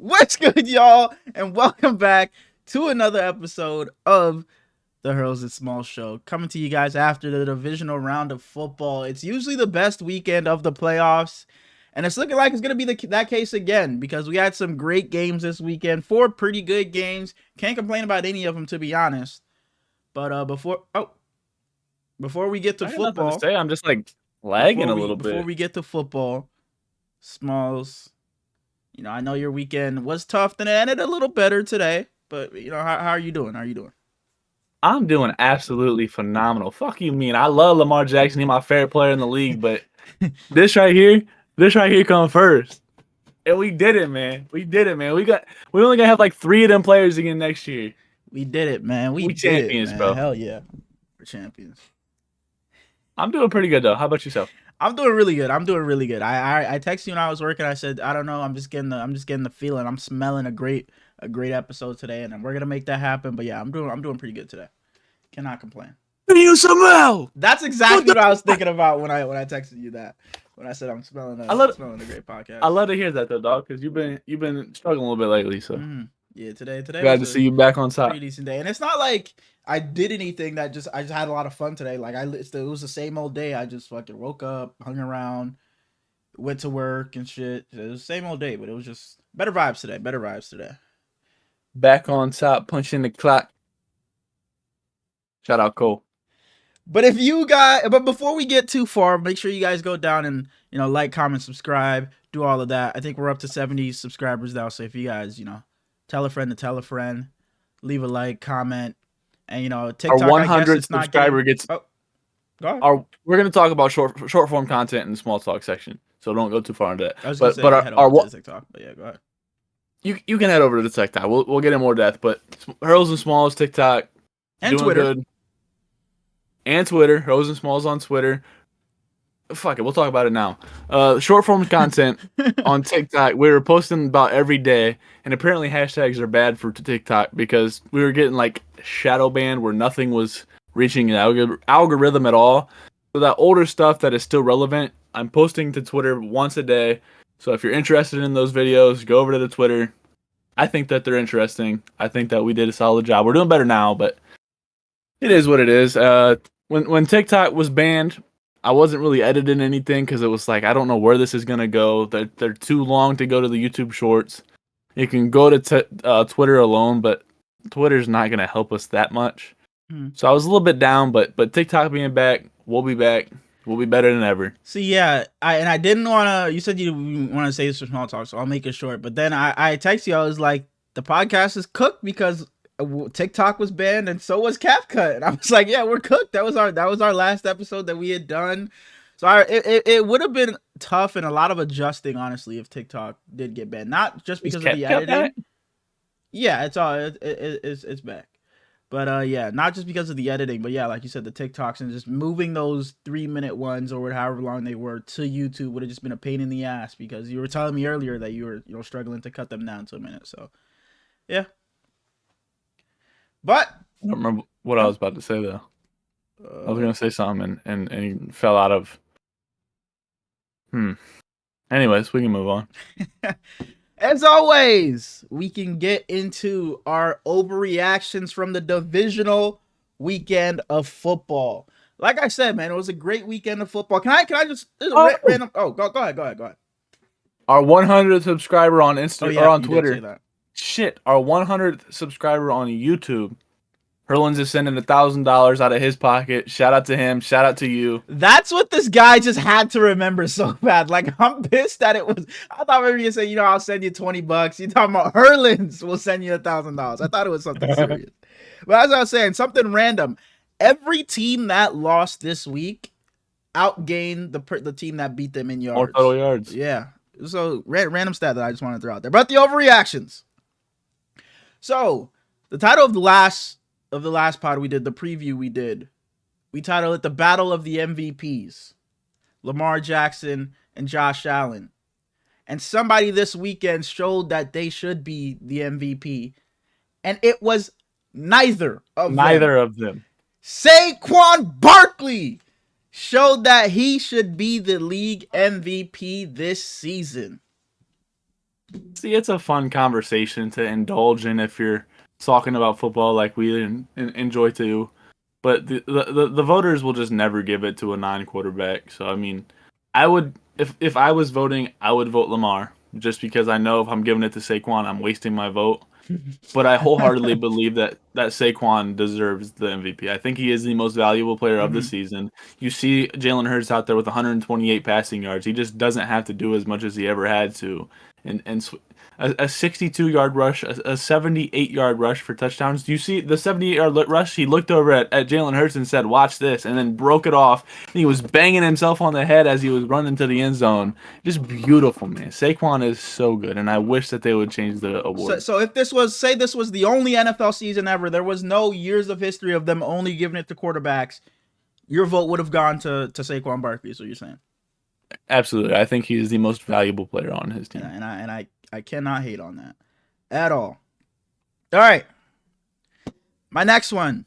What's good, y'all? And welcome back to another episode of the Hurls and Small Show. Coming to you guys after the divisional round of football. It's usually the best weekend of the playoffs. And it's looking like it's going to be that case again because we had some great games this weekend. 4 pretty good games. Can't complain about any of them, to be honest. But before we get to football. To say. I'm just like lagging a little bit. Before we get to football, Smalls, I know your weekend was tough and it ended a little better today, but how are you doing? I'm doing absolutely phenomenal. Fuck you mean. I love Lamar Jackson. He's my favorite player in the league, but this right here come first. And we did it, man. We only gonna have like 3 of them players again next year. We did it, man. We champions, man. bro. Hell yeah. We're champions. I'm doing pretty good though. How about yourself? I'm doing really good. I texted you when I was working. I said, I don't know. I'm just getting the feeling. I'm smelling a great episode today, and we're gonna make that happen. But yeah, I'm doing pretty good today. Cannot complain. You smell. That's exactly what I was thinking about when I texted you that. When I said I'm smelling a great podcast. I love to hear that though, dog, because you've been struggling a little bit lately. So yeah, today. Glad to see you back on top. Pretty decent day, and it's not like I did anything I just had a lot of fun today. Like it was the same old day. I just fucking woke up, hung around, went to work and shit. It was the same old day, but it was just better vibes today. Back on top, punching the clock. Shout out Cole. But before we get too far, make sure you guys go down and like, comment, subscribe, do all of that. I think we're up to 70 subscribers now. So if you guys tell a friend to tell a friend, leave a like, comment, and TikTok. Our 100 subscriber gets. Oh, go ahead. We're gonna talk about short form content in the small talk section, so don't go too far into that. I was gonna say head over to TikTok, but yeah, go ahead. You can head over to the TikTok. We'll get in more depth, but Hurls and Smalls TikTok and doing Twitter. Good. And Twitter, Hurls and Smalls on Twitter. Fuck it, we'll talk about it now. Short form content on TikTok. We were posting about every day, and apparently hashtags are bad for TikTok because we were getting like shadow banned where nothing was reaching an algorithm at all. So that older stuff that is still relevant, I'm posting to Twitter once a day. So if you're interested in those videos, go over to the Twitter. I think that they're interesting. I think that we did a solid job. We're doing better now, but it is what it is. When TikTok was banned, I wasn't really editing anything because it was like, I don't know where this is going to go. They're too long to go to the YouTube Shorts. You can go to Twitter alone, but Twitter's not going to help us that much. So I was a little bit down, but TikTok being back, we'll be back. We'll be better than ever. So yeah, I didn't want to, you said you want to say this for small talk, so I'll make it short. But then I texted you, I was like, the podcast is cooked because TikTok was banned and so was CapCut, and I was like, yeah, we're cooked. That was our last episode that we had done. So it would have been tough and a lot of adjusting, honestly, if TikTok did get banned. Not just because of the editing. Back? Yeah, it's back. But yeah, not just because of the editing, but yeah, like you said, the TikToks and just moving those 3-minute ones or however long they were to YouTube would have just been a pain in the ass because you were telling me earlier that you were struggling to cut them down to a minute. So yeah. But I don't remember what I was about to say though. I was gonna say something and he fell out of. Anyways, we can move on. As always, we can get into our overreactions from the divisional weekend of football. Like I said, man, it was a great weekend of football. Can I just random? Oh, go ahead. Our 100th subscriber on Instagram or on Twitter. Shit, our 100th subscriber on YouTube. Herlins is sending $1,000 out of his pocket. Shout out to him. Shout out to you. That's what this guy just had to remember so bad. Like, I'm pissed that it was. I thought maybe you say, I'll send you $20. You talking about Herlins will send you $1,000. I thought it was something serious. But as I was saying, something random. Every team that lost this week outgained the team that beat them in yards. More total yards. Yeah. So random stat that I just wanted to throw out there. But the overreactions. So the title of the last pod we did, the preview we titled it The Battle of the MVPs, Lamar Jackson and Josh Allen. And somebody this weekend showed that they should be the MVP, and it was neither of them. Saquon Barkley showed that he should be the league MVP this season. See, it's a fun conversation to indulge in if you're talking about football like we enjoy to. But the voters will just never give it to a non-quarterback. So I mean, I would if I was voting, I would vote Lamar just because I know if I'm giving it to Saquon, I'm wasting my vote. But I wholeheartedly believe that Saquon deserves the MVP. I think he is the most valuable player of the Mhm. season. You see Jalen Hurts out there with 128 passing yards. He just doesn't have to do as much as he ever had to. And a 62-yard rush, a 78-yard rush for touchdowns. Do you see the 78-yard rush? He looked over at Jalen Hurts and said, "Watch this," and then broke it off. And he was banging himself on the head as he was running to the end zone. Just beautiful, man. Saquon is so good, and I wish that they would change the So, award. so if this was, say this was the only NFL season ever, there was no years of history of them only giving it to quarterbacks, your vote would have gone to Saquon Barkley, is what you're saying. Absolutely. I think he is the most valuable player on his Yeah, team. and I cannot hate on that at all. All right. My next one.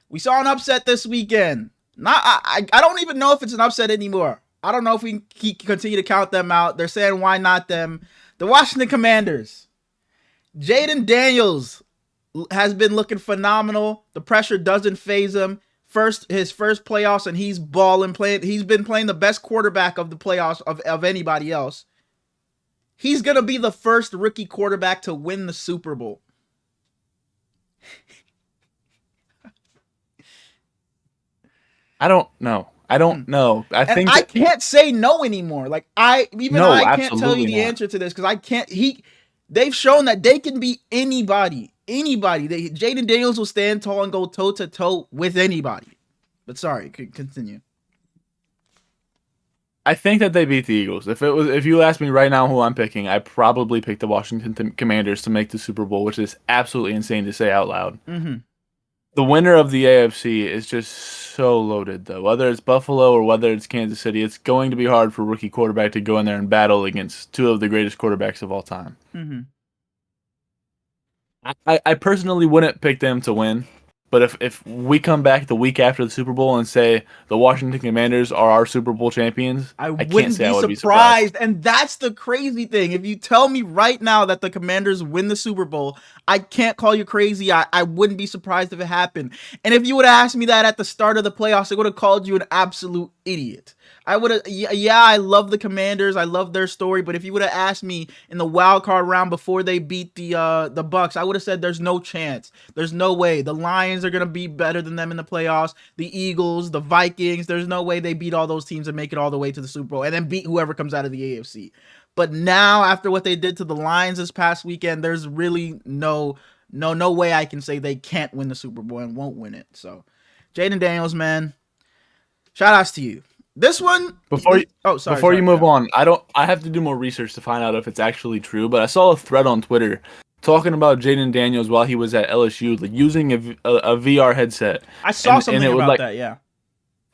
We saw an upset this weekend. Not I don't even know if it's an upset anymore. I don't know if we can continue to count them out. They're saying why not them. The Washington Commanders. Jayden Daniels has been looking phenomenal. The pressure doesn't phase him. His first playoffs, and he's balling. He's been playing the best quarterback of the playoffs of anybody else. He's gonna be the first rookie quarterback to win the Super Bowl. I don't know. I don't know. I And think I that can't say no anymore. Like no, I can't tell you absolutely the not. answer to this because I can't. They've shown that they can be anybody. Anybody. Jayden Daniels will stand tall and go toe to toe with anybody. But sorry, continue. I think that they beat the Eagles. If you ask me right now who I'm picking, I probably pick the Washington Commanders to make the Super Bowl, which is absolutely insane to say out loud. Mm-hmm. The winner of the AFC is just so loaded, though. Whether it's Buffalo or whether it's Kansas City, it's going to be hard for a rookie quarterback to go in there and battle against two of the greatest quarterbacks of all time. Mm-hmm. I personally wouldn't pick them to win, but if we come back the week after the Super Bowl and say the Washington Commanders are our Super Bowl champions, I I can't wouldn't say I be would be surprised. surprised. And that's the crazy thing. If you tell me right now that the Commanders win the Super Bowl, I can't call you crazy. I wouldn't be surprised if it happened. And if you would have asked me that at the start of the playoffs, I would have called you an absolute idiot. I would have, yeah, I love the Commanders. I love their story. But if you would have asked me in the wild card round before they beat the Bucks, I would have said there's no chance. There's no way. The Lions are gonna be better than them in the playoffs. The Eagles, the Vikings. There's no way they beat all those teams and make it all the way to the Super Bowl and then beat whoever comes out of the AFC. But now, after what they did to the Lions this past weekend, there's really no way I can say they can't win the Super Bowl and won't win it. So, Jayden Daniels, man, shout outs to you. This one, Before you move yeah. on, I have to do more research to find out if it's actually true, but I saw a thread on Twitter talking about Jayden Daniels while he was at LSU, like using a VR headset. I saw And something it would about that, yeah.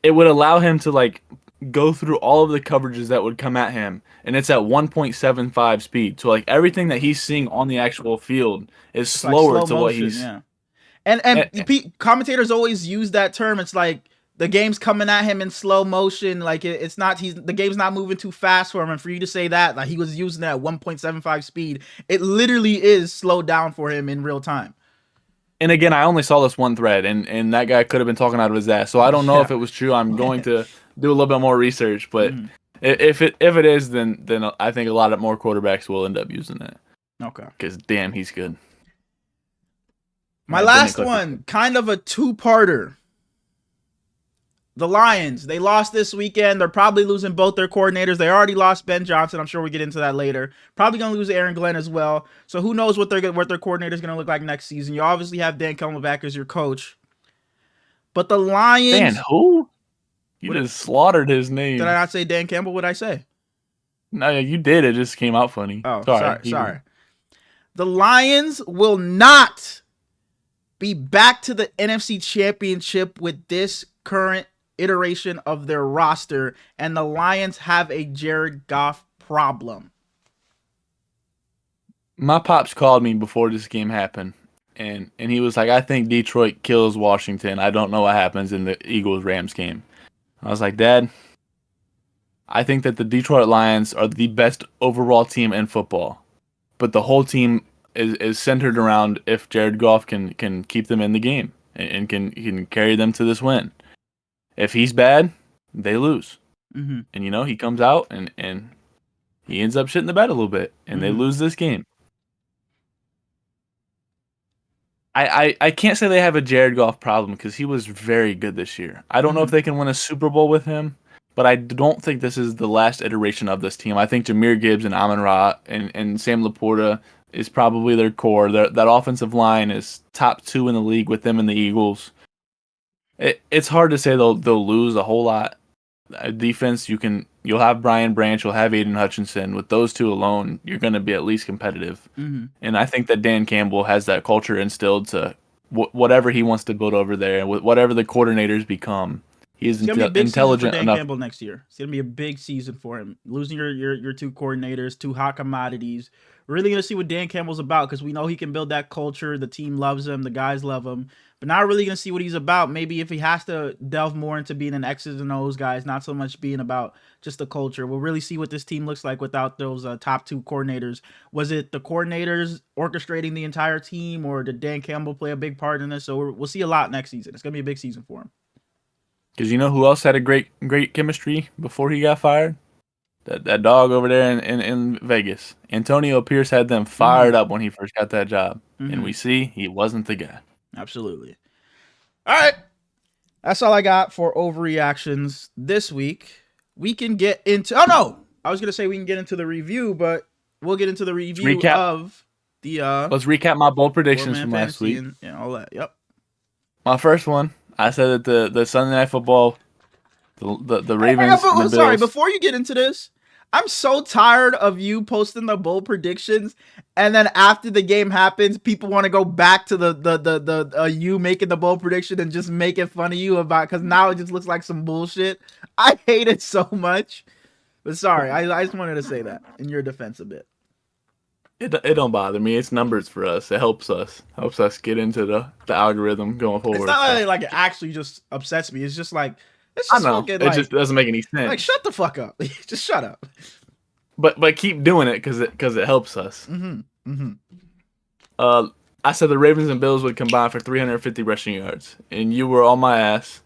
it would allow him to like go through all of the coverages that would come at him, and it's at 1.75 speed. So like everything that he's seeing on the actual field is It's like slower slow to what motion, he's. yeah. And eh, commentators always use that term. It's like the game's coming at him in slow motion. Like it's not the game's not moving too fast for him. And for you to say that, like he was using that at 1.75 speed, it literally is slowed down for him in real time. And again, I only saw this one thread, and that guy could have been talking out of his ass. So I don't know Yeah. if it was true. I'm going to do a little bit more research, but Mhm. if it is, then I think a lot of more quarterbacks will end up using it. Okay. Because damn, he's good. My Didn't last click one, kind of a two-parter. The Lions, they lost this weekend. They're probably losing both their coordinators. They already lost Ben Johnson. I'm sure we'll get into that later. Probably going to lose Aaron Glenn as well. So who knows what their coordinator is going to look like next season. You obviously have Dan Camelback as your coach. But the Lions... Dan, who? You What, just slaughtered his name. did I not say Dan Campbell? What did I say? No, you did. It just came out funny. Oh, Sorry. sorry. The Lions will not be back to the NFC Championship with this current iteration of their roster, and the Lions have a Jared Goff problem. My pops called me before this game happened, and he was like, I think Detroit kills Washington. I don't know what happens in the Eagles-Rams game. I was like, Dad, I think that the Detroit Lions are the best overall team in football, but the whole team is centered around if Jared Goff can keep them in the game and can carry them to this win. If he's bad, they lose. Mm-hmm. And he comes out and he ends up shitting the bed a little bit, and they lose this game. I can't say they have a Jared Goff problem because he was very good this year. I don't know if they can win a Super Bowl with him, but I don't think this is the last iteration of this team. I think Jahmyr Gibbs and Amon-Ra and Sam Laporta is probably their core. That offensive line is top 2 in the league with them and the Eagles. It's hard to say they'll lose a whole lot. Defense, you'll have Brian Branch, you'll have Aiden Hutchinson. With those two alone, you're going to be at least competitive. Mm-hmm. And I think that Dan Campbell has that culture instilled to whatever he wants to build over there, and whatever the coordinators become. He is intelligent Dan enough. Campbell next year. It's gonna be a big season for him. Losing your two coordinators, two hot commodities. We're really gonna see what Dan Campbell's about because we know he can build that culture. The team loves him. The guys love him. But now we're really gonna see what he's about. Maybe if he has to delve more into being an X's and O's guys, not so much being about just the culture. We'll really see what this team looks like without those top two coordinators. Was it the coordinators orchestrating the entire team, or did Dan Campbell play a big part in this? So we'll see a lot next season. It's gonna be a big season for him. Because you know who else had a great chemistry before he got fired? That dog over there in Vegas. Antonio Pierce had them fired up when he first got that job. And we see he wasn't the guy. Absolutely. All right. That's all I got for overreactions this week. We can get into... Oh, no. I was going to say we can get into the review, but we'll get into the review of the... Let's recap my bold predictions from last week. And all that. Yep. My first one, I said that the Sunday Night Football, the Ravens and the Bills... Sorry, before you get into this, I'm so tired of you posting the bold predictions, and then after the game happens, people want to go back to the you making the bold prediction and just making fun of you about, because now it just looks like some bullshit. I hate it so much. But sorry, I just wanted to say that in your defense a bit. It don't bother me. It's numbers for us. It helps us get into the algorithm going forward. It's not like it actually just upsets me. It's just like, it's just I know. fucking, it just doesn't make any sense. Like, shut the fuck up. Just shut up. But keep doing it because it helps us. I said the Ravens and Bills would combine for 350 rushing yards, and you were on my ass.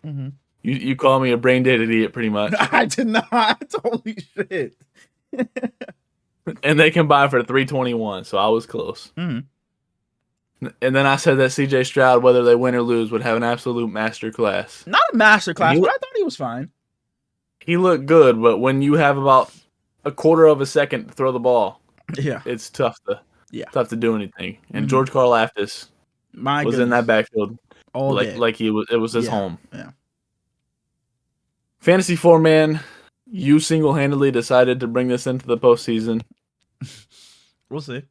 You called me a brain dead idiot, pretty much. I did not. Holy shit. And they combined for 321, so I was close. And then I said that C.J. Stroud, whether they win or lose, would have an absolute masterclass. Not a masterclass, but I thought he was fine. He looked good, but when you have about a quarter of a second to throw the ball, it's tough to do anything. And George Karlaftis was in that backfield all day. Like it was his home. Yeah. Fantasy 4-man, you single-handedly decided to bring this into the postseason. We'll see.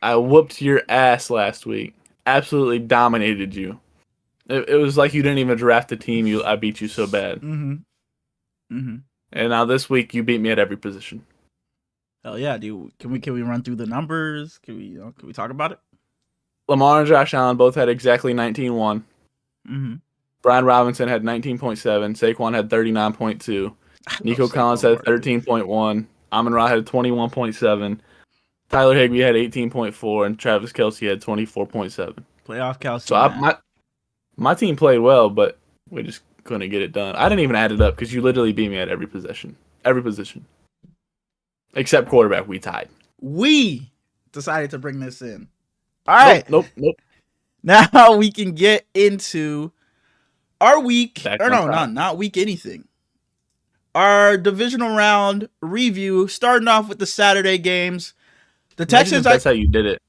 I whooped your ass last week. Absolutely dominated you. It was like you didn't even draft the team. I beat you so bad. And now this week you beat me at every position. Hell yeah, dude! Can we run through the numbers? Can we talk about it? Lamar and Josh Allen both had exactly 19-1. Brian Robinson had 19.7. Saquon had 39.2. Nico Collins had 13.1. Amon-Ra had 21.7. Tyler Higbee had 18.4, and Travis Kelce had 24.7. Playoff Kelce. So my team played well, but we just couldn't get it done. I didn't even add it up because you literally beat me at every position. Except quarterback, we tied. We decided to bring this in. All right. Nope. Now we can get into our week. Not week anything. Our divisional round review, starting off with the Saturday games. The Texans. That's how you did it.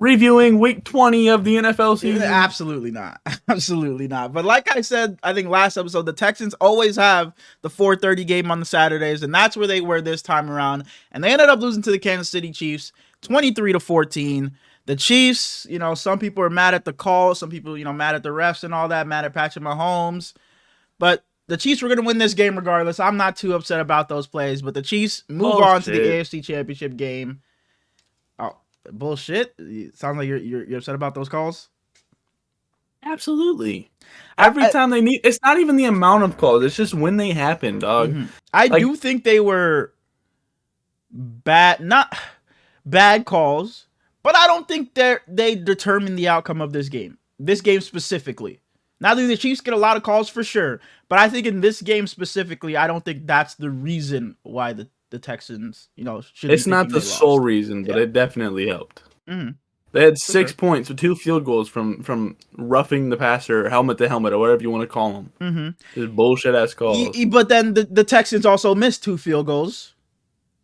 Reviewing week 20 of the NFL season. Absolutely not. Absolutely not. But like I said, I think last episode, the Texans always have the 4:30 game on the Saturdays, and that's where they were this time around. And they ended up losing to the Kansas City Chiefs 23-14. The Chiefs, some people are mad at the call, some people, mad at the refs and all that, mad at Patrick Mahomes. But the Chiefs were going to win this game regardless. I'm not too upset about those plays, but the Chiefs move on to the AFC Championship game. Oh, bullshit. It sounds like you're upset about those calls. Absolutely. Every time they need, it's not even the amount of calls. It's just when they happen, dog. I do think they were not bad calls, but I don't think they determine the outcome of this game. This game specifically. Now that the Chiefs get a lot of calls for sure, but I think in this game specifically, I don't think that's the reason why the Texans, should. It's not the sole reason, but it definitely helped. They had 6 points with 2 field goals from roughing the passer, helmet to helmet, or whatever you want to call them. Just bullshit ass calls. But then the Texans also missed 2 field goals.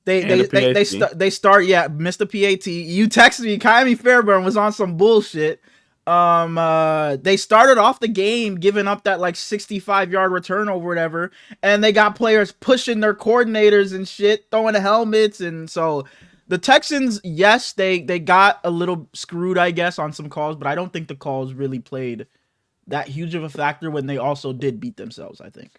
They missed the PAT. You texted me, Kyrie Fairburn was on some bullshit. They started off the game giving up that 65-yard return or whatever, and they got players pushing their coordinators and shit, throwing the helmets, and so the Texans, yes, they got a little screwed, I guess, on some calls, but I don't think the calls really played that huge of a factor when they also did beat themselves, I think.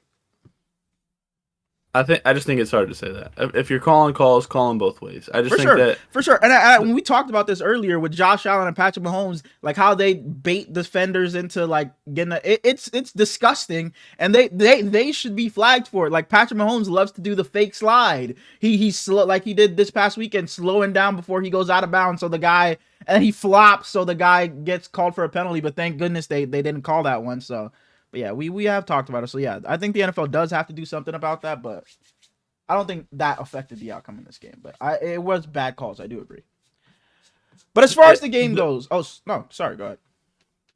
I just think it's hard to say that. If you're calling calls, call them both ways. I just think that for sure. And when we talked about this earlier with Josh Allen and Patrick Mahomes, how they bait defenders into getting it's disgusting, and they should be flagged for it. Patrick Mahomes loves to do the fake slide. He's slow, like he did this past weekend, slowing down before he goes out of bounds, so the guy and he flops, so the guy gets called for a penalty. But thank goodness they didn't call that one. So. But yeah, we have talked about it. So yeah, I think the NFL does have to do something about that, but I don't think that affected the outcome in this game. But it was bad calls. I do agree. But as far as the game goes, go ahead.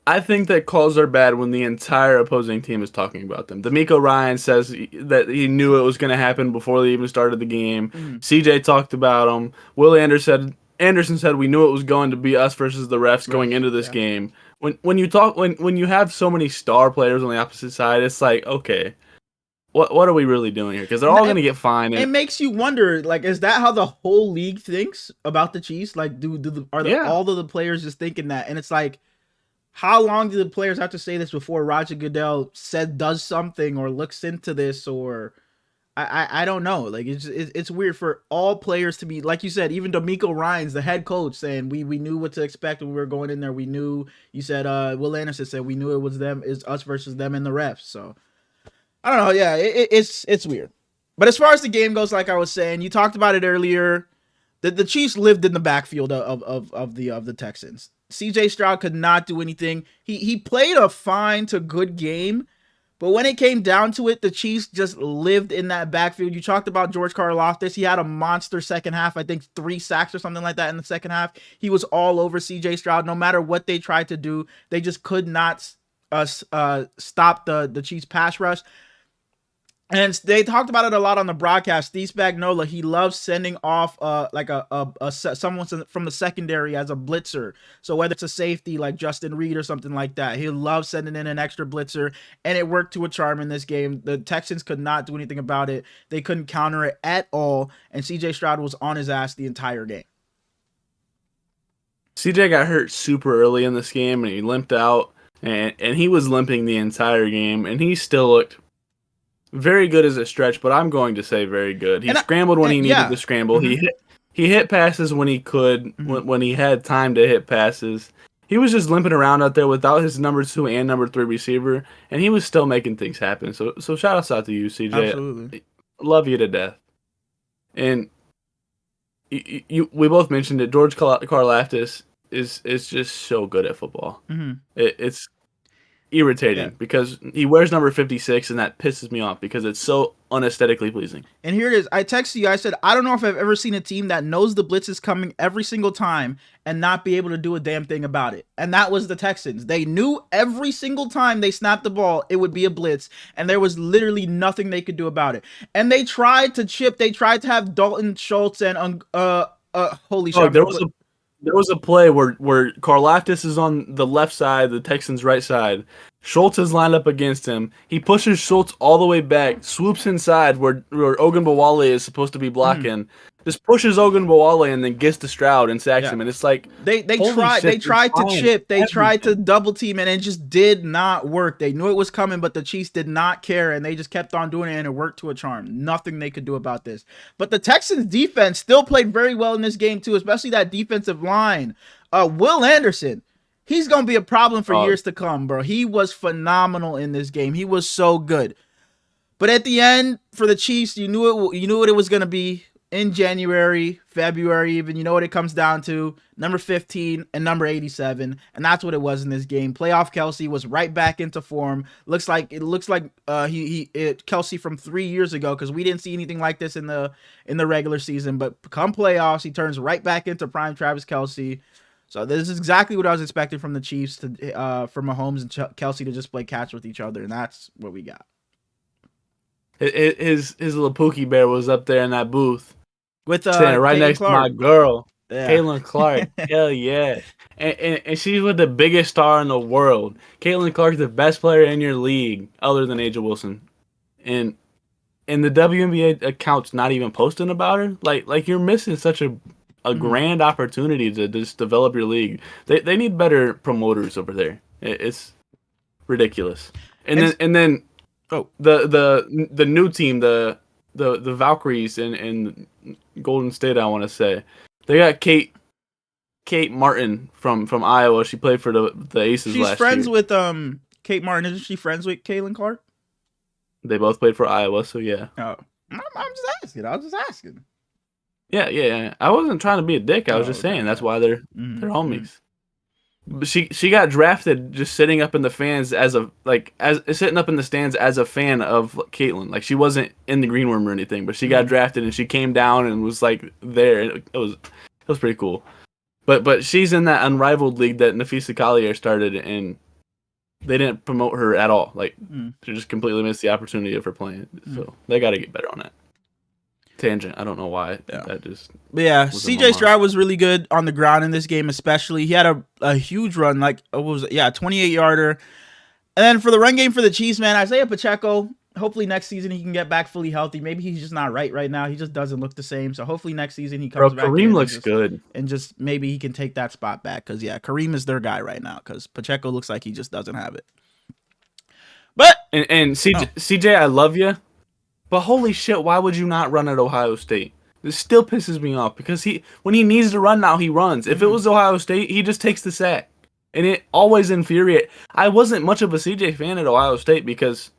I think that calls are bad when the entire opposing team is talking about them. D'Amico Ryan says that he knew it was going to happen before they even started the game. CJ talked about them. Will Anderson said we knew it was going to be us versus the refs going into this game. When you have so many star players on the opposite side, it's okay, what are we really doing here? Because they're all going to get fined. It makes you wonder, is that how the whole league thinks about the Chiefs? All of the players just thinking that? And it's how long do the players have to say this before Roger Goodell does something or looks into this, or I don't know. It's weird for all players to be, like you said, even D'Amico Ryans, the head coach, saying we knew what to expect when we were going in there. We knew. You said Will Anderson said we knew it was us versus them and the refs. So I don't know. Yeah, it's weird. But as far as the game goes, like I was saying, you talked about it earlier. The Chiefs lived in the backfield of the Texans. CJ Stroud could not do anything. He played a fine to good game. But when it came down to it, the Chiefs just lived in that backfield. You talked about George Karlaftis. He had a monster second half. I think 3 sacks or something like that in the second half. He was all over CJ Stroud. No matter what they tried to do, they just could not stop the Chiefs pass rush. And they talked about it a lot on the broadcast. Steve Spagnuolo, he loves sending off someone from the secondary as a blitzer. So whether it's a safety like Justin Reed or something like that, he loves sending in an extra blitzer, and it worked to a charm in this game. The Texans could not do anything about it. They couldn't counter it at all, and CJ Stroud was on his ass the entire game. CJ got hurt super early in this game, and he limped out, and he was limping the entire game, and he still looked very good as a stretch, but I'm going to say very good. He scrambled when he needed to scramble. Mm-hmm. He hit passes when he could, when he had time to hit passes. He was just limping around out there without his number 2 and number 3 receiver, and he was still making things happen. So shout outs out to you, CJ. Absolutely. Love you to death. And we both mentioned it. George Karlaftis is just so good at football. Mm-hmm. It's irritating because he wears number 56, and that pisses me off because it's so unaesthetically pleasing. And here it is. I texted you. I said, I don't know if I've ever seen a team that knows the blitz is coming every single time and not be able to do a damn thing about it. And that was the Texans. They knew every single time they snapped the ball, it would be a blitz, and there was literally nothing they could do about it. And they tried to chip. They tried to have Dalton Schultz and holy shit. There was a play where Karlaftis is on the left side, the Texans' right side. Schultz is lined up against him. He pushes Schultz all the way back, swoops inside where Ogunbowale is supposed to be blocking. Just pushes Ogunbowale and then gets to Stroud and sacks him. And it's like they tried to chip, they tried to double team, and it just did not work. They knew it was coming, but the Chiefs did not care, and they just kept on doing it, and it worked to a charm. Nothing they could do about this. But the Texans defense still played very well in this game too, especially that defensive line. Will Anderson, He's gonna be a problem for Oh, years to come, bro. He was phenomenal in this game. He was so good. But at the end, for the Chiefs, you knew it. You knew what it was gonna be in January, February, even. You know what it comes down to: number 15 and number 87, and that's what it was in this game. Playoff Kelsey was right back into form. Looks like Kelsey from 3 years ago, because we didn't see anything like this in the regular season. But come playoffs, he turns right back into prime Travis Kelsey. So this is exactly what I was expecting from the Chiefs, to for Mahomes and Kelsey to just play catch with each other, and that's what we got. his little Pookie Bear was up there in that booth, With standing right Caitlin next to my Clark. girl, Yeah. Caitlin Clark. Hell yeah. And she's with the biggest star in the world. Caitlin Clark's the best player in your league, other than Angel Wilson. And the WNBA account's not even posting about her. Like you're missing such a grand opportunity to just develop your league. They need better promoters over there. It's ridiculous. And then the new team, the Valkyries in Golden State, I want to say, they got Kate Martin from Iowa. She played for the Aces last year. She's friends with Kate Martin. Isn't she friends with Caitlin Clark? They both played for Iowa, so yeah. Oh, I'm just asking. I was just asking. Yeah. I wasn't trying to be a dick. I was just saying that's why they're homies. But she got drafted just sitting up in the fans sitting up in the stands as a fan of Caitlin. Like, she wasn't in the green room or anything, but she got drafted and she came down and was like there. It was pretty cool. But she's in that unrivaled league that Nafisa Collier started, and they didn't promote her at all. Like, she just completely missed the opportunity of her playing. So they got to get better on that. Tangent. I don't know why. Yeah. That just. But yeah, CJ Stroud was really good on the ground in this game, especially. He had a huge run, 28-yarder. And then for the run game for the Chiefs, man, Isaiah Pacheco, hopefully next season he can get back fully healthy. Maybe he's just not right now. He just doesn't look the same. So hopefully next season he comes back. Kareem looks good. And just maybe he can take that spot back. Because, yeah, Kareem is their guy right now, because Pacheco looks like he just doesn't have it. But and CJ, I love you. But holy shit, why would you not run at Ohio State? This still pisses me off, because when he needs to run now, he runs. If it was Ohio State, he just takes the sack. And it always infuriates. I wasn't much of a CJ fan at Ohio State, because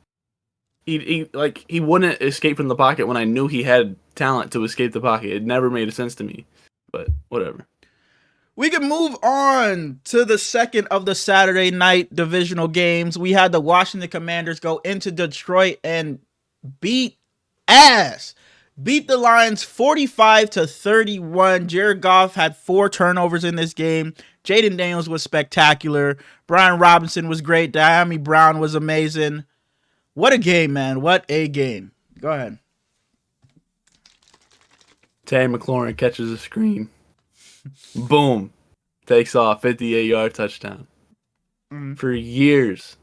he wouldn't escape from the pocket when I knew he had talent to escape the pocket. It never made sense to me. But whatever. we can move on to the second of the Saturday night divisional games. We had the Washington Commanders go into Detroit and beat the Lions 45-31. Jared Goff had 4 turnovers in this game. Jayden Daniels was spectacular. Brian Robinson was great. Diami Brown was amazing. What a game, man. What a game. Go ahead. Terry McLaurin catches a screen. Boom. Takes off. 58-yard touchdown. For years,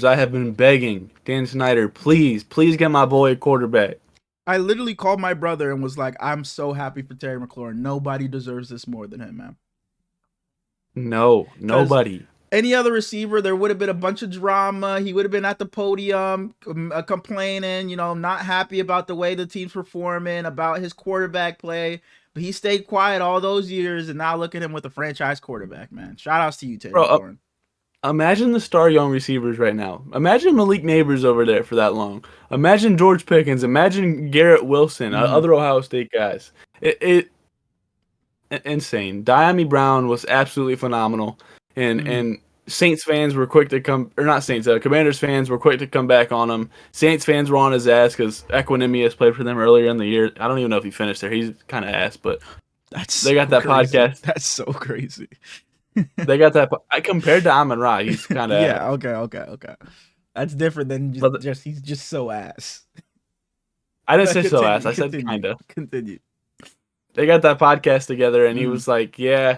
I have been begging Dan Snyder, please get my boy a quarterback. I literally called my brother and was like, I'm so happy for Terry McLaurin. Nobody deserves this more than him, man. No, nobody. Any other receiver, there would have been a bunch of drama. He would have been at the podium complaining, not happy about the way the team's performing, about his quarterback play. But he stayed quiet all those years, and now look at him with a franchise quarterback, man. Shout outs to you, Terry McLaurin. Imagine the star young receivers right now. Imagine Malik Neighbors over there for that long. Imagine George Pickens. Imagine Garrett Wilson, other Ohio State guys. Insane. Diami Brown was absolutely phenomenal. And Saints fans were quick to come, or not Saints, Commanders fans were quick to come back on him. Saints fans were on his ass because Equinemius played for them earlier in the year. I don't even know if he finished there. He's kind of ass, but they got that crazy. podcast. That's so crazy. They got that. Compared to Amon Ra, he's kind of yeah. Okay. That's different than he's just so ass. I didn't say so ass. I said kind of. Continue. They got that podcast together, and he was like, "Yeah,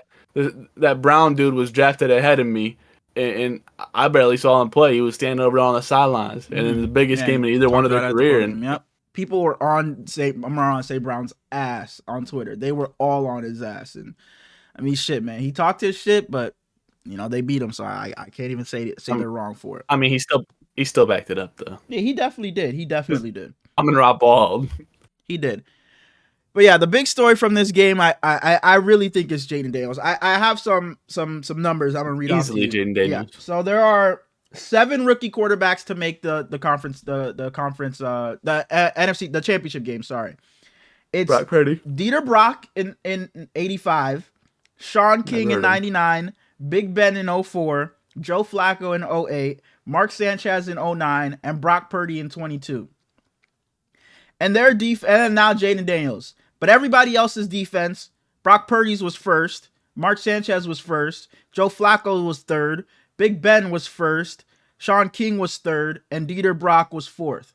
that Brown dude was drafted ahead of me, and I barely saw him play. He was standing over on the sidelines, and in the biggest game in either one of their career." And yep, people were on St. Brown's ass on Twitter. They were all on his ass, and I mean, shit, man. He talked his shit, but they beat him, so I can't even say they're wrong for it. I mean, he still backed it up though. Yeah, he definitely did. He definitely did. I'm gonna rob bald. He did. But yeah, the big story from this game, I really think is Jayden Daniels. I have some numbers I'm gonna read off to Easily you. Jayden Yeah. Daniels. So there are 7 rookie quarterbacks to make the conference NFC the championship game. Sorry, it's Brock Purdy. Dieter Brock in 85, Sean Never King in heard of him. 99, Big Ben in 04, Joe Flacco in 08, Mark Sanchez in 09, and Brock Purdy in 22. And their and now Jayden Daniels. But everybody else's defense, Brock Purdy's was first, Mark Sanchez was first, Joe Flacco was third, Big Ben was first, Sean King was third, and Dieter Brock was fourth.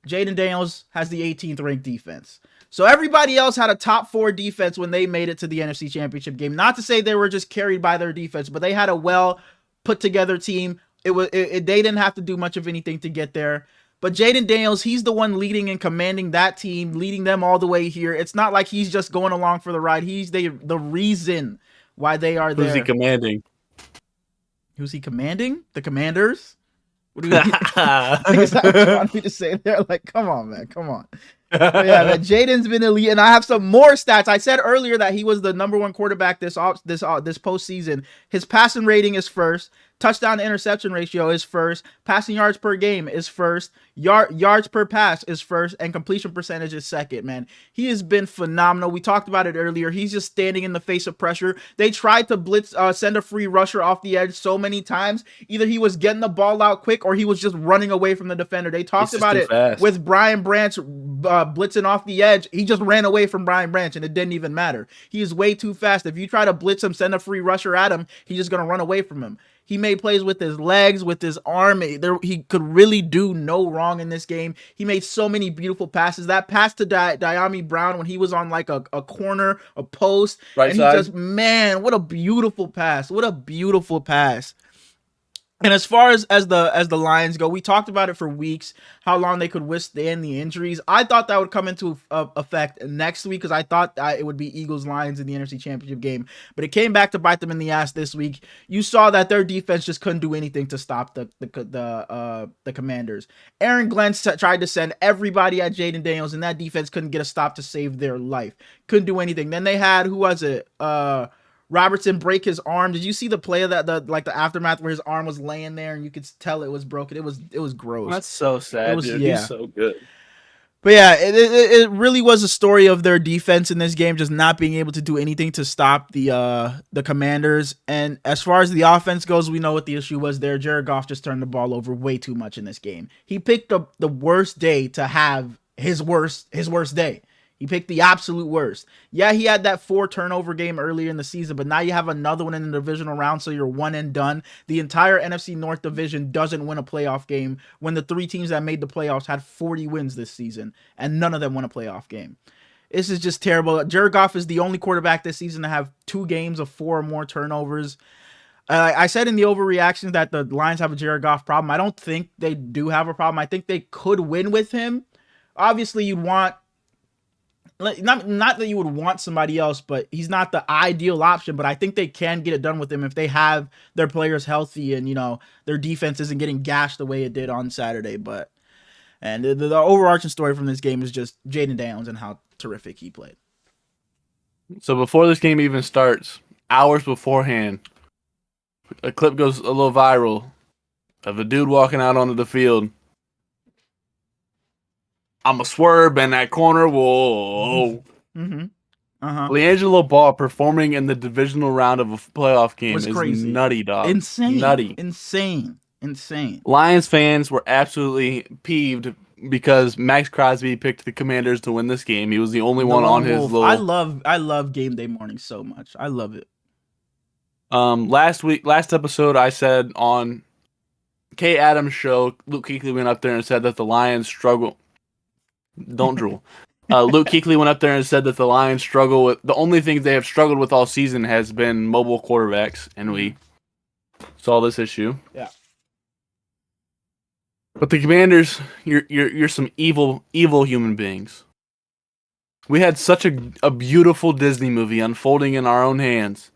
Jayden Daniels has the 18th ranked defense. So everybody else had a top 4 defense when they made it to the NFC Championship game. Not to say they were just carried by their defense, but they had a well put together team. They didn't have to do much of anything to get there. But Jayden Daniels, he's the one leading and commanding that team, leading them all the way here. It's not like he's just going along for the ride. He's the reason why they are there. Who's he commanding? Who's he commanding? The Commanders? What do you mean? Is that what you want me to say there? Like, come on, man. Come on. But yeah, man, Jayden's been elite, and I have some more stats. I said earlier that he was the number 1 quarterback this postseason. His passing rating is first. Touchdown to interception ratio is first. Passing yards per game is first. Yards per pass is first, and completion percentage is second. Man, he has been phenomenal. We talked about it earlier. He's just standing in the face of pressure. They tried to blitz, send a free rusher off the edge so many times. Either he was getting the ball out quick or he was just running away from the defender. They talked about it fast. with Brian Branch blitzing off the edge. He just ran away from Brian Branch, and it didn't even matter. He is way too fast. If you try to blitz him, send a free rusher at him, he's just gonna run away from him. He made plays with his legs, with his arm. He could really do no wrong in this game. He made so many beautiful passes. That pass to Diami Brown when he was on like a corner, a post. Right and side. He just, man, what a beautiful pass. What a beautiful pass. And as far as the Lions go, we talked about it for weeks, how long they could withstand the injuries. I thought that would come into effect next week because I thought that it would be Eagles-Lions in the NFC Championship game. But it came back to bite them in the ass this week. You saw that their defense just couldn't do anything to stop the Commanders. Aaron Glenn tried to send everybody at Jayden Daniels, and that defense couldn't get a stop to save their life. Couldn't do anything. Then they had, who was it? Robertson break his arm. Did you see the play of that, the aftermath where his arm was laying there and you could tell it was broken? It was gross. That's so sad, dude. Yeah. He's so good. But yeah, it really was a story of their defense in this game, just not being able to do anything to stop the Commanders. And as far as the offense goes, we know what the issue was there. Jared Goff just turned the ball over way too much in this game. He picked up the worst day to have his worst day. He picked the absolute worst. Yeah, he had that 4 turnover game earlier in the season, but now you have another one in the divisional round, so you're one and done. The entire NFC North division doesn't win a playoff game when the 3 teams that made the playoffs had 40 wins this season, and none of them won a playoff game. This is just terrible. Jared Goff is the only quarterback this season to have 2 games of 4 or more turnovers. I said in the overreactions that the Lions have a Jared Goff problem. I don't think they do have a problem. I think they could win with him. Obviously, you'd want... Not that you would want somebody else, but he's not the ideal option. But I think they can get it done with him if they have their players healthy and, their defense isn't getting gashed the way it did on Saturday. And the overarching story from this game is just Jayden Daniels and how terrific he played. So before this game even starts, hours beforehand, a clip goes a little viral of a dude walking out onto the field. I'm a swerve in that corner. Whoa. Mm-hmm. Uh-huh. LiAngelo Ball performing in the divisional round of a playoff game is crazy. Nutty, dog. Insane. Nutty. Insane. Lions fans were absolutely peeved because Max Crosby picked the Commanders to win this game. He was the only one on his little... I love game day morning so much. I love it. Last episode, I said on Kay Adams' show, Luke Kuechly went up there and said that the Lions struggle... Don't drool. Luke Kuechly went up there and said that the Lions struggle with... The only things they have struggled with all season has been mobile quarterbacks, and we saw this issue. Yeah. But the Commanders, you're some evil human beings. We had such a beautiful Disney movie unfolding in our own hands.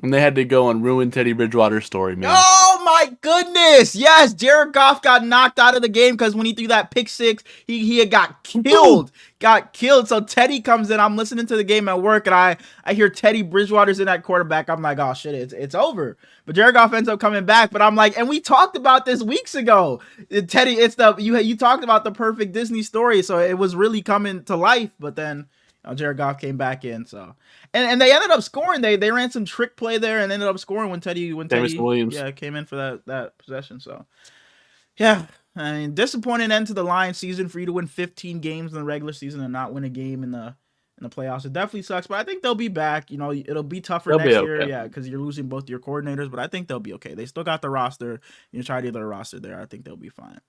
And they had to go and ruin Teddy Bridgewater's story, man. Oh my goodness. Yes, Jared Goff got knocked out of the game because when he threw that pick six, he had got killed. Got killed. So Teddy comes in. I'm listening to the game at work, and I hear Teddy Bridgewater's in that quarterback. I'm like, oh shit, it's over. But Jared Goff ends up coming back. But I'm like, and we talked about this weeks ago. Teddy, it's the you talked about the perfect Disney story, so it was really coming to life. But then Jared Goff came back in, so and they ended up scoring. They ran some trick play there and ended up scoring when Teddy Williams came in for that possession. So yeah, I mean, disappointing end to the Lions season for you to win 15 games in the regular season and not win a game in the playoffs. It definitely sucks, but I think they'll be back. You know, it'll be tougher next year, yeah, because you're losing both your coordinators. But I think they'll be okay. They still got the roster. You try to get their roster there. I think they'll be fine.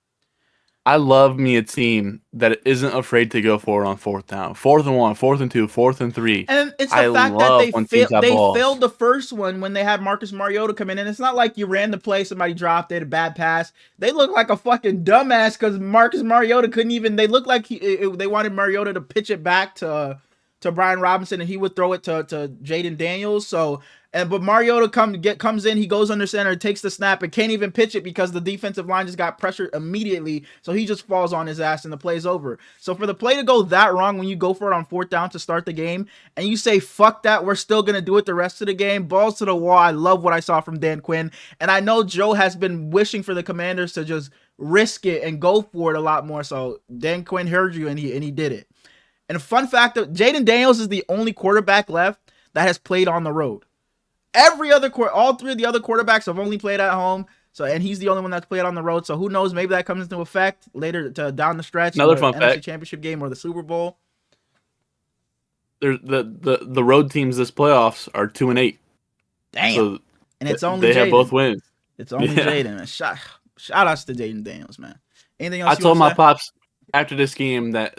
I love me a team that isn't afraid to go for it on fourth down. 4th and 1, 4th and 2, 4th and 3. And it's the fact that they failed the first one when they had Marcus Mariota come in. And it's not like you ran the play, somebody dropped it, a bad pass. They look like a fucking dumbass because Marcus Mariota couldn't even. They looked like they wanted Mariota to pitch it back to Brian Robinson and he would throw it to Jayden Daniels. So. But Mariota comes in, he goes under center, takes the snap, and can't even pitch it because the defensive line just got pressured immediately. So he just falls on his ass and the play's over. So for the play to go that wrong when you go for it on 4th down to start the game, and you say, fuck that, we're still going to do it the rest of the game, balls to the wall. I love what I saw from Dan Quinn. And I know Joe has been wishing for the Commanders to just risk it and go for it a lot more. So Dan Quinn heard you and he did it. And a fun fact, Jayden Daniels is the only quarterback left that has played on the road. All 3 of the other quarterbacks have only played at home. So, and he's the only one that's played on the road. So who knows? Maybe that comes into effect later down the stretch. Another fun NFC fact: Championship game or the Super Bowl. The road teams this playoffs are 2-8. Damn. So and it's only they Jayden. Have both wins. It's only Jayden. Shout outs to Jayden Daniels, man. Anything else? I told my pops after this game that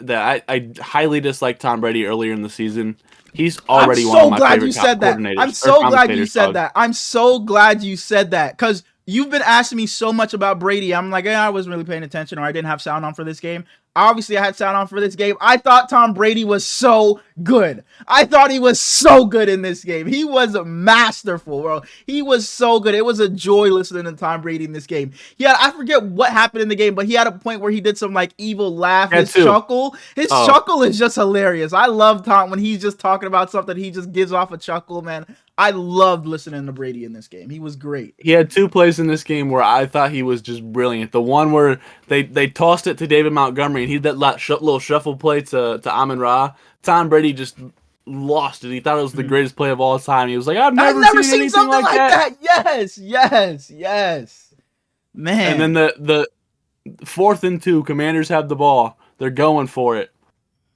I highly disliked Tom Brady earlier in the season. He's already one of my favorite coordinators. I'm so glad you said that. I'm so glad you said that because you've been asking me so much about Brady. I'm like, I wasn't really paying attention or I didn't have sound on for this game. Obviously, I had sound on for this game. I thought Tom Brady was so good. I thought he was so good in this game. He was masterful, bro. He was so good. It was a joy listening to Tom Brady in this game. I forget what happened in the game, but he had a point where he did some like evil laugh. His chuckle is just hilarious. I love Tom when he's just talking about something. He just gives off a chuckle, man. I loved listening to Brady in this game. He was great. He had 2 plays in this game where I thought he was just brilliant. The one where they tossed it to David Montgomery, and he did that little shuffle play to Amon-Ra. Tom Brady just lost it. He thought it was the greatest play of all time. He was like, I've never seen something like that. Yes. Man. And then the 4th and 2, Commanders have the ball. They're going for it.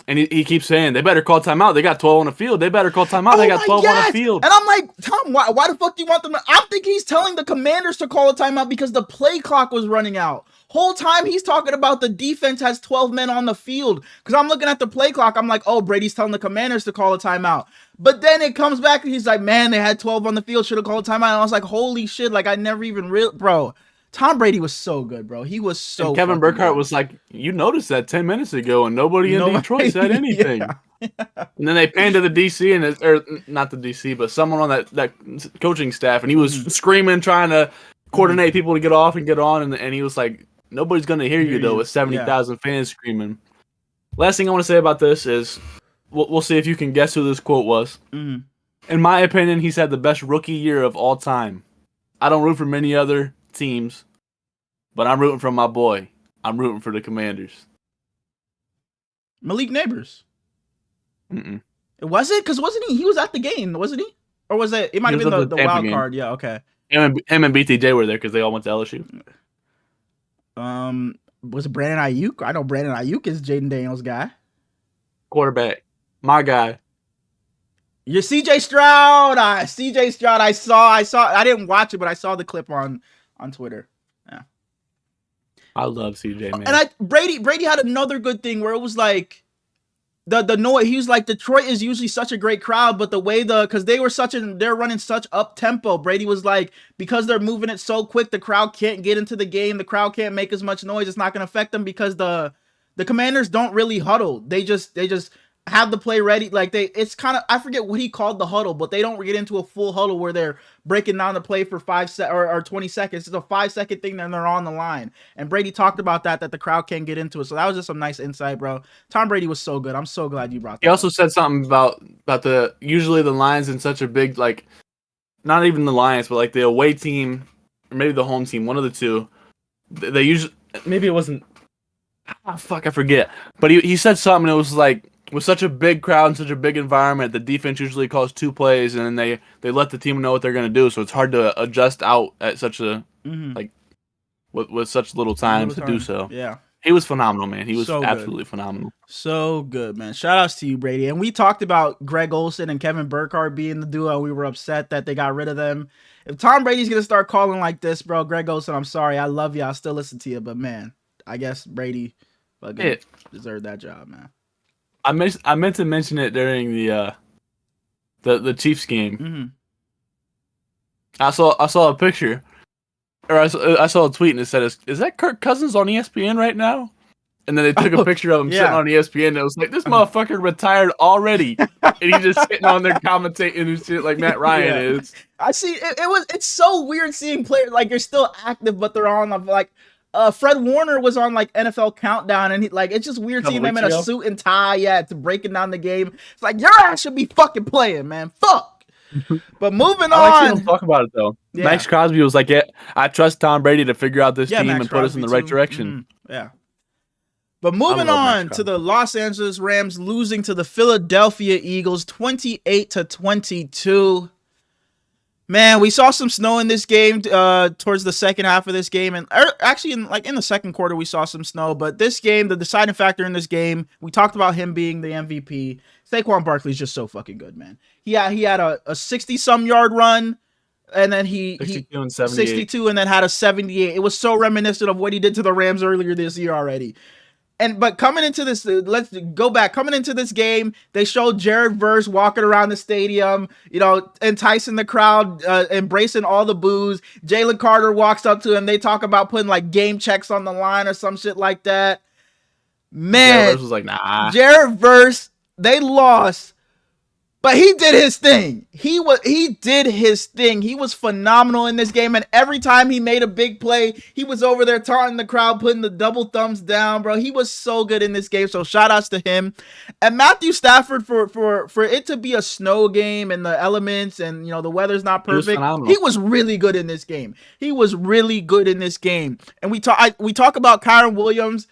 And he keeps saying, they better call timeout. They got 12 on the field. They better call timeout. They got 12 on the field. And I'm like, Tom, why the fuck do you want them to... I'm thinking he's telling the Commanders to call a timeout because the play clock was running out. Whole time he's talking about the defense has 12 men on the field. Because I'm looking at the play clock. I'm like, oh, Brady's telling the Commanders to call a timeout. But then it comes back and he's like, man, they had 12 on the field. Should have called a timeout. And I was like, holy shit. Like, I never even... Bro, Tom Brady was so good, bro. He was so and Kevin Burkhardt was like, you noticed that 10 minutes ago and nobody in Detroit said anything. And then they panned to the DC, or not the DC, but someone on that coaching staff, and he was screaming, trying to coordinate people to get off and get on, and he was like, nobody's going to hear you, though, with 70,000 fans screaming. Last thing I want to say about this is, we'll see if you can guess who this quote was. In my opinion, he's had the best rookie year of all time. I don't root for many other teams, but I'm rooting for my boy. I'm rooting for the Commanders. Malik Neighbors. Was it? Because wasn't he? He was at the game, wasn't he? Or was it? It might have been the wild card. Yeah. Okay. Him and BTJ were there because they all went to LSU. Was it Brandon Ayuk? I know Brandon Ayuk is Jayden Daniels' guy. Quarterback, my guy. You're CJ Stroud. CJ Stroud. I saw. I didn't watch it, but I saw the clip on Twitter. Yeah. I love CJ, man. And Brady had another good thing where it was like the noise. He was like, Detroit is usually such a great crowd, but the way because they're running such up tempo. Brady was like, because they're moving it so quick, the crowd can't get into the game. The crowd can't make as much noise. It's not going to affect them because the Commanders don't really huddle. They just have the play ready. Like it's kind of, I forget what he called the huddle, but they don't get into a full huddle where they're breaking down the play for 20 seconds. It's a 5-second thing, then they're on the line. And Brady talked about that the crowd can't get into it. So that was just some nice insight, bro. Tom Brady was so good. I'm so glad you brought that. He also said something about usually the Lions in such a big, like, not even the Lions, but like the away team or maybe the home team, one of the two. They usually, maybe it wasn't. I forget. But he said something. It was like, with such a big crowd and such a big environment, the defense usually calls 2 plays, and then they let the team know what they're going to do. So it's hard to adjust out at such a like with such little time to do so. Yeah, he was phenomenal, man. He was so absolutely phenomenal. So good, man. Shout outs to you, Brady. And we talked about Greg Olsen and Kevin Burkhardt being the duo. We were upset that they got rid of them. If Tom Brady's gonna start calling like this, bro, Greg Olsen, I'm sorry. I love you. I'll still listen to you, but man, I guess Brady fucking deserved that job, man. I meant to mention it during the Chiefs game. I saw a picture, or I saw a tweet, and it said, "Is that Kirk Cousins on ESPN right now?" And then they took a picture of him sitting on ESPN. And it was like, this motherfucker retired already, and he's just sitting on there commentating and shit like Matt Ryan is. I see. It's so weird seeing players like they're still active, but they're on like. Fred Warner was on like NFL Countdown, and it's just weird seeing them in a suit and tie. Yeah, to breaking down the game. It's like your ass should be fucking playing, man. Fuck. But moving on. I like seeing him talk about it though. Yeah. Max Crosby was like, "Yeah, I trust Tom Brady to figure out this team and put us in the right direction." Yeah. But moving on to the Los Angeles Rams losing to the Philadelphia Eagles 28-22. Man, we saw some snow in this game towards the second half of this game. And actually, in the second quarter, we saw some snow. But this game, the deciding factor in this game, we talked about him being the MVP. Saquon Barkley's just so fucking good, man. He had a 60-some yard run, and then 62 and then had a 78. It was so reminiscent of what he did to the Rams earlier this year already. But coming into this, let's go back. Coming into this game, they showed Jared Verse walking around the stadium, enticing the crowd, embracing all the boos. Jalen Carter walks up to him. They talk about putting like game checks on the line or some shit like that. Man, Jared Verse was like, nah. Jared Verse, they lost. But he did his thing. He did his thing. He was phenomenal in this game. And every time he made a big play, he was over there taunting the crowd, putting the double thumbs down, bro. He was so good in this game. So shout outs to him. And Matthew Stafford, for it to be a snow game and the elements and, the weather's not perfect. He was really good in this game. And we talk about Kyron Williams.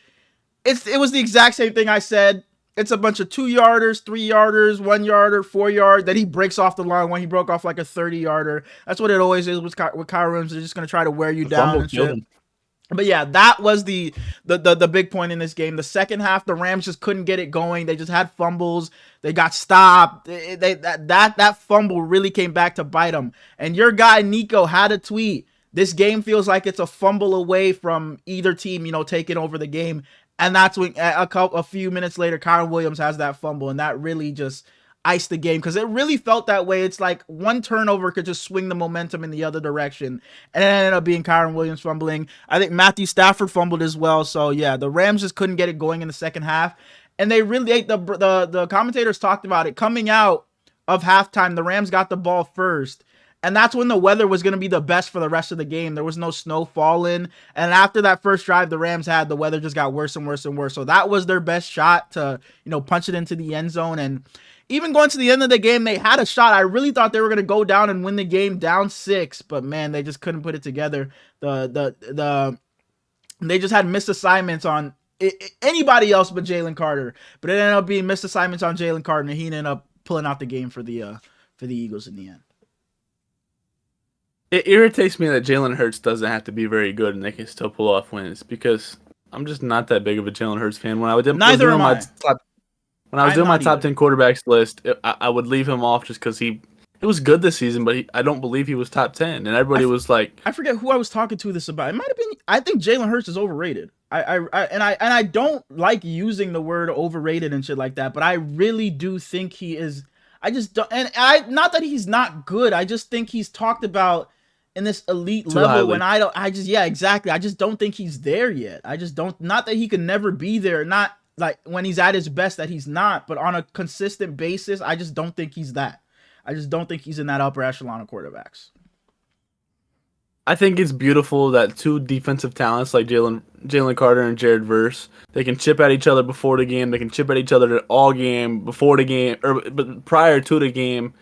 It was the exact same thing I said. It's a bunch of 2-yarders, 3-yarders, 1-yarder, 4-yard that he breaks off the line when he broke off like a 30-yarder. That's what it always is with Kyron Williams. They're just going to try to wear you down and shit. But yeah, that was the big point in this game. The second half, the Rams just couldn't get it going. They just had fumbles. They got stopped. That fumble really came back to bite them. And your guy Nico had a tweet. This game feels like it's a fumble away from either team, taking over the game. And that's when a few minutes later, Kyron Williams has that fumble, and that really just iced the game because it really felt that way. It's like one turnover could just swing the momentum in the other direction, and it ended up being Kyron Williams fumbling. I think Matthew Stafford fumbled as well. So yeah, the Rams just couldn't get it going in the second half, and they really the commentators talked about it coming out of halftime. The Rams got the ball first. And that's when the weather was going to be the best for the rest of the game. There was no snow falling. And after that first drive the Rams had, the weather just got worse and worse and worse. So that was their best shot to, punch it into the end zone. And even going to the end of the game, they had a shot. I really thought they were going to go down and win the game down 6. But, man, they just couldn't put it together. They just had missed assignments on anybody else but Jalen Carter. But it ended up being missed assignments on Jalen Carter. And he ended up pulling out the game for the Eagles in the end. It irritates me that Jalen Hurts doesn't have to be very good and they can still pull off wins because I'm just not that big of a Jalen Hurts fan. When I was doing my top 10 quarterbacks list, I would leave him off just because it was good this season, but I don't believe he was top 10. And everybody was like, I forget who I was talking to this about. It might have been. I think Jalen Hurts is overrated. I don't like using the word overrated and shit like that, but I really do think he is. I just don't, not that he's not good. I just think he's talked about in this elite level when exactly. I just don't think he's there yet. I just don't, not that he can never be there. like when he's at his best that he's not, but on a consistent basis, I just don't think he's that. I just don't think he's in that upper echelon of quarterbacks. I think it's beautiful that two defensive talents like Jalen Carter and Jared Verse, they can chip at each other before the game. They can chip at each other all game, before the game, but prior to the game.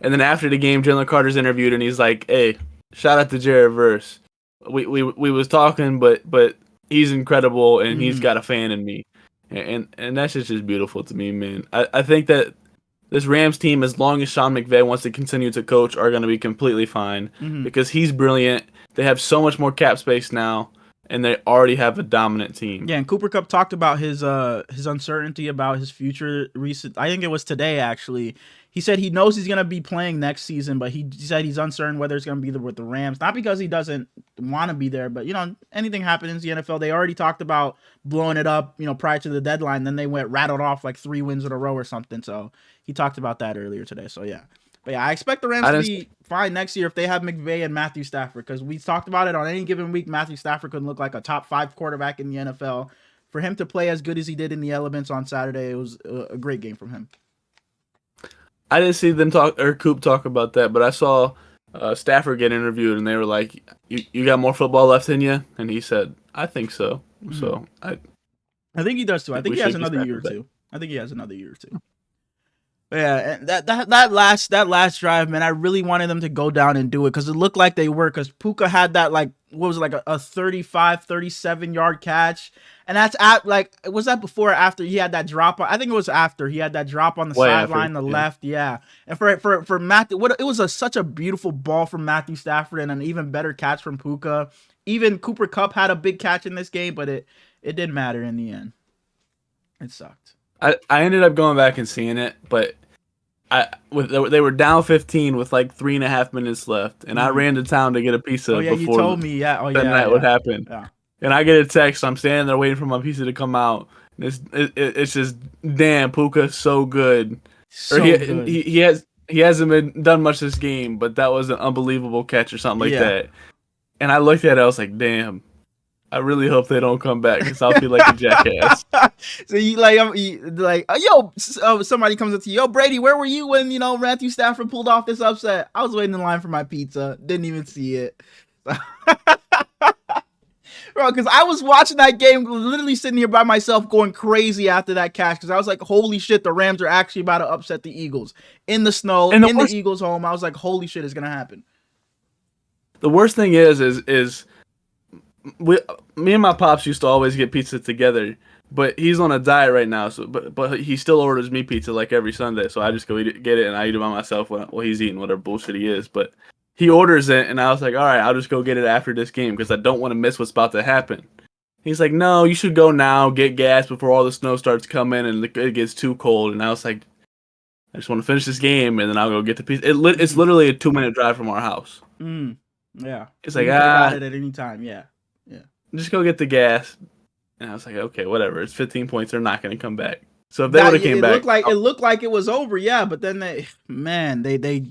And then after the game, Jalen Carter's interviewed and he's like, "Hey, shout out to Jared Verse. We was talking, but he's incredible and he's got a fan in me." And that's just beautiful to me, man. I think that this Rams team, as long as Sean McVay wants to continue to coach, are going to be completely fine because he's brilliant. They have so much more cap space now, and they already have a dominant team. Yeah, and Cooper Kupp talked about his uncertainty about his future. I think it was today actually. He said he knows he's going to be playing next season, but he said he's uncertain whether it's going to be with the Rams. Not because he doesn't want to be there, but anything happens in the NFL. They already talked about blowing it up, prior to the deadline. Then they rattled off like 3 wins in a row or something. So he talked about that earlier today. So yeah. But yeah, I expect the Rams to be fine next year if they have McVay and Matthew Stafford, because we talked about it on any given week. Matthew Stafford could look like a top 5 quarterback in the NFL. For him to play as good as he did in the elements on Saturday, it was a great game from him. I didn't see them Coop talk about that, but I saw Stafford get interviewed, and they were like, "You got more football left in you?" And he said, "I think so." So I think he does too. I think he has another year or two. Yeah, and that last drive, man, I really wanted them to go down and do it because it looked like they were, because Puka had that, like, what was it, like a 35, 37-yard catch. And that's was that before or after he had that drop? I think it was after he had that drop on the sideline, left. Yeah. And for Matthew, it was such a beautiful ball from Matthew Stafford and an even better catch from Puka. Even Cooper Kupp had a big catch in this game, but it didn't matter in the end. It sucked. I ended up going back and seeing it, but they were down 15 with like 3.5 minutes left, and I ran to town to get a pizza. Oh yeah, before you told me. Yeah, that would happen. Yeah. And I get a text. I'm standing there waiting for my pizza to come out. It's just, damn, Puka's so good. Good. He hasn't been done much this game, but that was an unbelievable catch or something like that. And I looked at it, I was like, damn. I really hope they don't come back because I'll feel like a jackass. So somebody comes up to you, yo, Brady, where were you when Matthew Stafford pulled off this upset? I was waiting in line for my pizza, didn't even see it, bro. Because I was watching that game, literally sitting here by myself, going crazy after that catch. Because I was like, holy shit, the Rams are actually about to upset the Eagles in the snow, in the Eagles' home. I was like, holy shit, it's gonna happen. The worst thing is. Me and my pops used to always get pizza together, but he's on a diet right now. So, but he still orders me pizza like every Sunday. So I just go get it, and I eat it by myself while he's eating whatever bullshit he is. But he orders it, and I was like, all right, I'll just go get it after this game because I don't want to miss what's about to happen. He's like, no, you should go now, get gas before all the snow starts coming and it gets too cold. And I was like, I just want to finish this game, and then I'll go get the pizza. It's literally a 2-minute drive from our house. Yeah, it's like, got it at any time. Yeah. Just go get the gas. And I was like, okay, whatever. It's 15 points. They're not going to come back. So if they would have came back, it looked like it was over. Yeah, but then they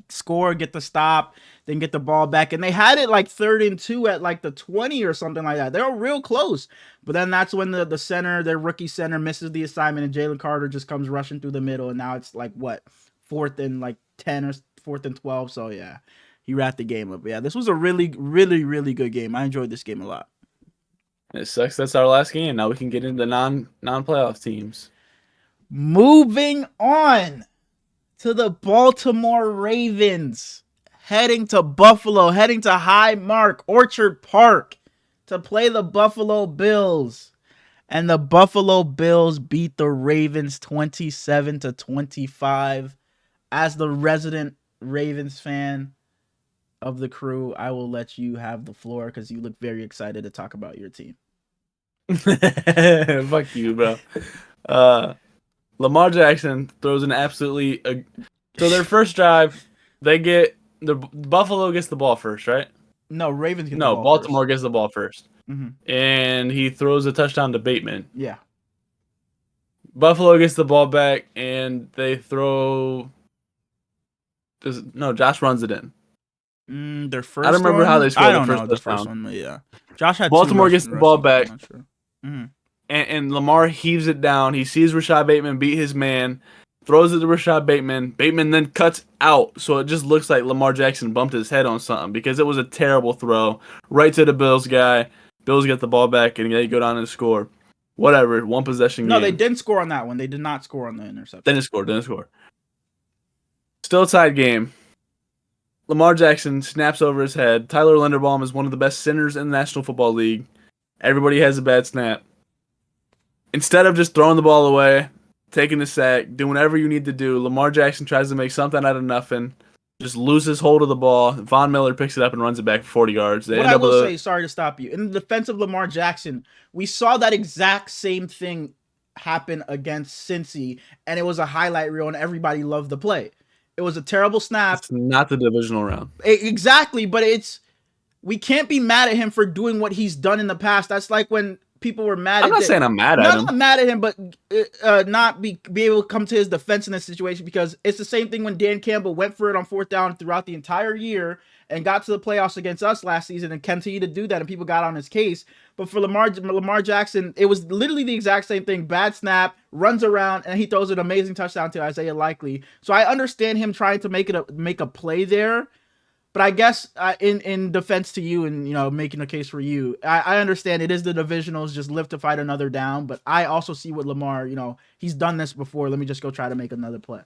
score, get the stop, then get the ball back, and they had it like 3rd and 2 at like the 20 or something like that. They were real close, but then that's when the center, their rookie center, misses the assignment, and Jalen Carter just comes rushing through the middle, and now it's like 4th and like 10 or 4th and 12. So yeah, he wrapped the game up. Yeah, this was a really, really, really good game. I enjoyed this game a lot. It sucks that's our last game. Now we can get into non-playoff teams. Moving on to the Baltimore Ravens, heading to Buffalo, heading to Highmark Orchard Park to play the Buffalo Bills. And the Buffalo Bills beat the Ravens 27-25. As the resident Ravens fan of the crew, I will let you have the floor because you look very excited to talk about your team. Fuck you, bro. Lamar Jackson throws an absolutely. So their first drive, Buffalo gets the ball first, right? No, Ravens get the ball. ball Baltimore first. Gets the ball first, and he throws a touchdown to Bateman. Yeah. Buffalo gets the ball back, and they throw. Josh runs it in. Their first. I don't remember how they scored the first one, but yeah. Josh had Baltimore gets the ball back. I'm not sure. and Lamar heaves it down. He sees Rashad Bateman beat his man, throws it to Rashad Bateman. Bateman then cuts out, so it just looks like Lamar Jackson bumped his head on something because it was a terrible throw right to the Bills guy. Bills get the ball back, and they go down and score. Whatever, one possession game. No, they didn't score on that one. They did not score on the interception. Didn't score. Still a tied game. Lamar Jackson snaps over his head. Tyler Linderbaum is one of the best centers in the National Football League. Everybody has a bad snap. Instead of just throwing the ball away, taking the sack, doing whatever you need to do, Lamar Jackson tries to make something out of nothing, just loses hold of the ball. Von Miller picks it up and runs it back for 40 yards. What I will say, sorry to stop you, in the defense of Lamar Jackson, we saw that exact same thing happen against Cincy, and it was a highlight reel, and everybody loved the play. It was a terrible snap. It's not the divisional round. Exactly, but we can't be mad at him for doing what he's done in the past. That's like when people were mad I'm not saying I'm mad at him. I'm not mad at him, but not be able to come to his defense in this situation, because it's the same thing when Dan Campbell went for it on fourth down throughout the entire year and got to the playoffs against us last season and continued to do that, and people got on his case. But for Lamar Jackson, it was literally the exact same thing. Bad snap, runs around, and he throws an amazing touchdown to Isaiah Likely. So I understand him trying to make a play there. But I guess in defense to you and, making a case for you, I understand it is the divisionals, just live to fight another down. But I also see what Lamar, he's done this before. Let me just go try to make another play.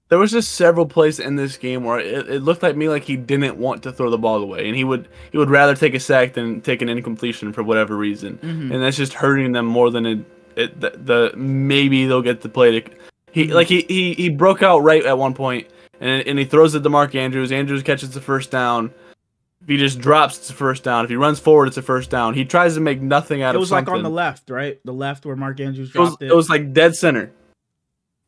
There was just several plays in this game where it looked like he didn't want to throw the ball away, and he would rather take a sack than take an incompletion for whatever reason, and that's just hurting them more than maybe they'll get the play to. He broke out right at one point, and he throws it to Mark Andrews. Andrews catches the first down. If he just drops, it's a first down. If he runs forward, it's a first down. He tries to make nothing out of it. It was like on the left, right? The left where Mark Andrews dropped it. It was like dead center.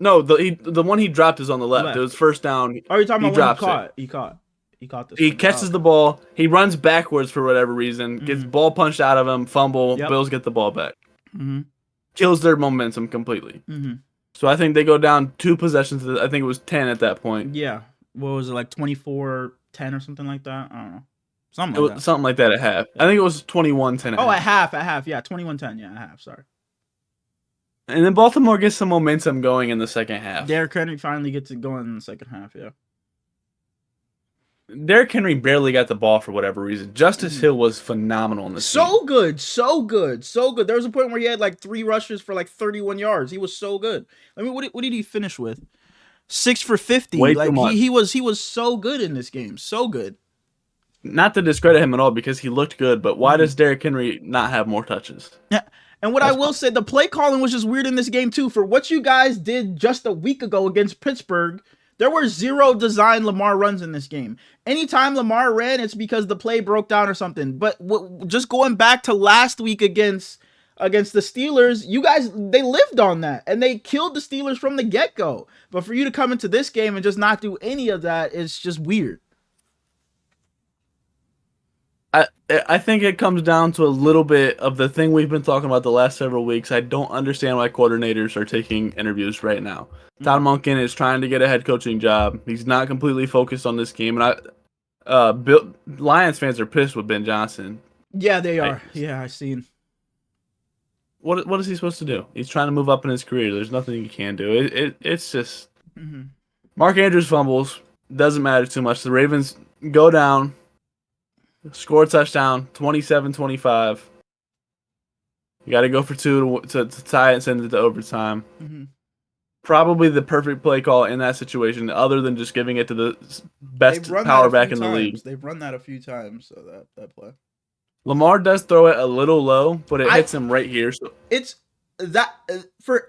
No, the one he dropped is on the left. It was first down. Oh, you're talking about when he caught? He caught this. He catches the ball. He runs backwards for whatever reason. Gets ball punched out of him. Fumble. Yep. Bills get the ball back. Kills their momentum completely. So I think they go down 2 possessions. I think it was 10 at that point. Yeah. What was it, like 24-10 or something like that? I don't know. Something like that at half. I think it was 21-10 at half. At half. Yeah, 21-10. Yeah, at half. Sorry. And then Baltimore gets some momentum going in the second half. Derrick Henry finally gets it going in the second half, yeah. Derrick Henry barely got the ball for whatever reason. Justice Hill was phenomenal in this game. So good. There was a point where he had like 3 rushes for like 31 yards. He was so good. I mean, what did he finish with? 6 for 50. Way like too much. He was so good in this game. So good. Not to discredit him at all because he looked good, but why does Derrick Henry not have more touches? Yeah. And what I will say, the play calling was just weird in this game too. For what you guys did just a week ago against Pittsburgh, there were 0 design Lamar runs in this game. Anytime Lamar ran, it's because the play broke down or something. But just going back to last week against the Steelers, you guys, they lived on that. And they killed the Steelers from the get-go. But for you to come into this game and just not do any of that is just weird. I think it comes down to a little bit of the thing we've been talking about the last several weeks. I don't understand why coordinators are taking interviews right now. Todd Monken is trying to get a head coaching job. He's not completely focused on this game, and Lions fans are pissed with Ben Johnson. Yeah, they are. Yeah, I've seen. What is he supposed to do? He's trying to move up in his career. There's nothing he can do. It's just Mark Andrews fumbles. Doesn't matter too much. The Ravens go down. Score a touchdown, 27-25. You got to go for 2 to tie it and send it to overtime. Probably the perfect play call in that situation, other than just giving it to the best power back in the league. They've run that a few times, so that play. Lamar does throw it a little low, but it hits him right here. So it's that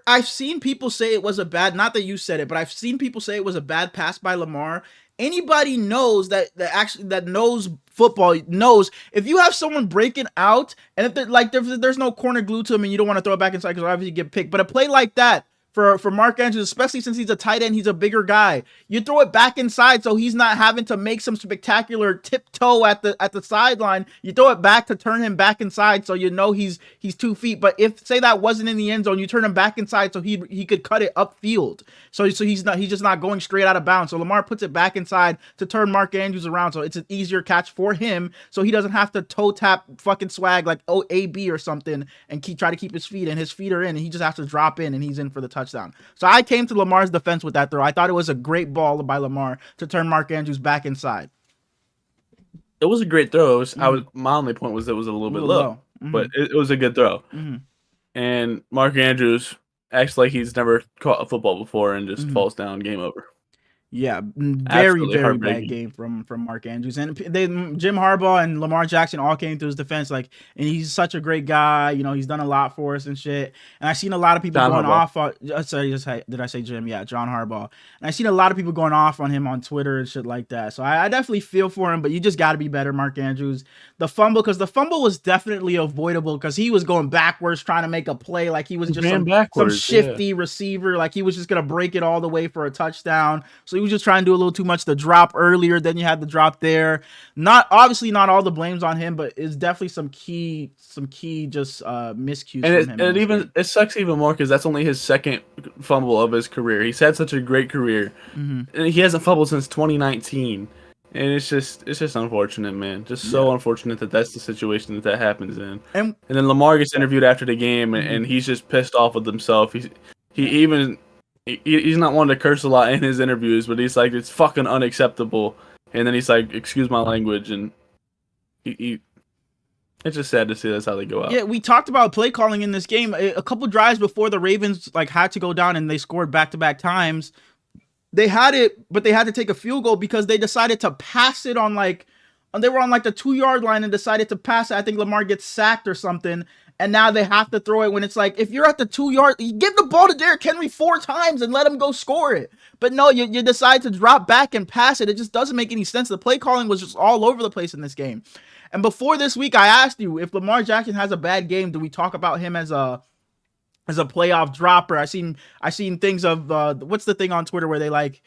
I've seen people say it was a bad. Not that you said it, but I've seen people say it was a bad pass by Lamar. Anybody knows that knows football knows if you have someone breaking out and if there's no corner glued to him and you don't want to throw it back inside because obviously you get picked. But a play like that for Mark Andrews, especially since he's a tight end, he's a bigger guy. You throw it back inside so he's not having to make some spectacular tiptoe at the sideline. You throw it back to turn him back inside so you know he's 2 feet. But if say that wasn't in the end zone, you turn him back inside so he could cut it upfield. So he's just not going straight out of bounds. So Lamar puts it back inside to turn Mark Andrews around, so it's an easier catch for him. So he doesn't have to toe tap fucking swag like AB or something and try to keep his feet in. His feet are in, and he just has to drop in, and he's in for the touchdown. So I came to Lamar's defense with that throw. I thought it was a great ball by Lamar to turn Mark Andrews back inside. It was a great throw. My only point was it was a little bit low. But it was a good throw. And Mark Andrews acts like he's never caught a football before and just falls down, game over. Yeah, very bad game from Mark Andrews. And Jim Harbaugh and Lamar Jackson all came to his defense, and he's such a great guy. He's done a lot for us and shit. And I've seen a lot of people off on. Sorry, did I say Jim? Yeah, John Harbaugh. And I've seen a lot of people going off on him on Twitter and shit like that. So I definitely feel for him, but you just got to be better, Mark Andrews. The fumble was definitely avoidable because he was going backwards trying to make a play like he was just some shifty receiver, like he was just gonna break it all the way for a touchdown. So he was just trying to do a little too much. The drop earlier, then you had the drop there. Obviously not all the blame's on him, but it's definitely some key just miscues from him. It sucks even more because that's only his second fumble of his career. He's had such a great career, and he hasn't fumbled since 2019. And it's just unfortunate, man. Just so unfortunate that that's the situation that happens in. And then Lamar gets interviewed after the game, and he's just pissed off with himself. He's not one to curse a lot in his interviews, but he's like, it's fucking unacceptable. And then he's like, excuse my language, and it's just sad to see that's how they go out. Yeah, we talked about play calling in this game. A couple drives before the Ravens had to go down and they scored back-to-back times. They had it, but they had to take a field goal because they decided to pass it on they were on the 2-yard line and decided to pass it. I think Lamar gets sacked or something. And now they have to throw it when it's if you're at the 2-yard, you give the ball to Derrick Henry 4 times and let him go score it. But no, you decide to drop back and pass it. It just doesn't make any sense. The play calling was just all over the place in this game. And before this week, I asked you, if Lamar Jackson has a bad game, do we talk about him as a playoff dropper? I seen things of what's the thing on Twitter where they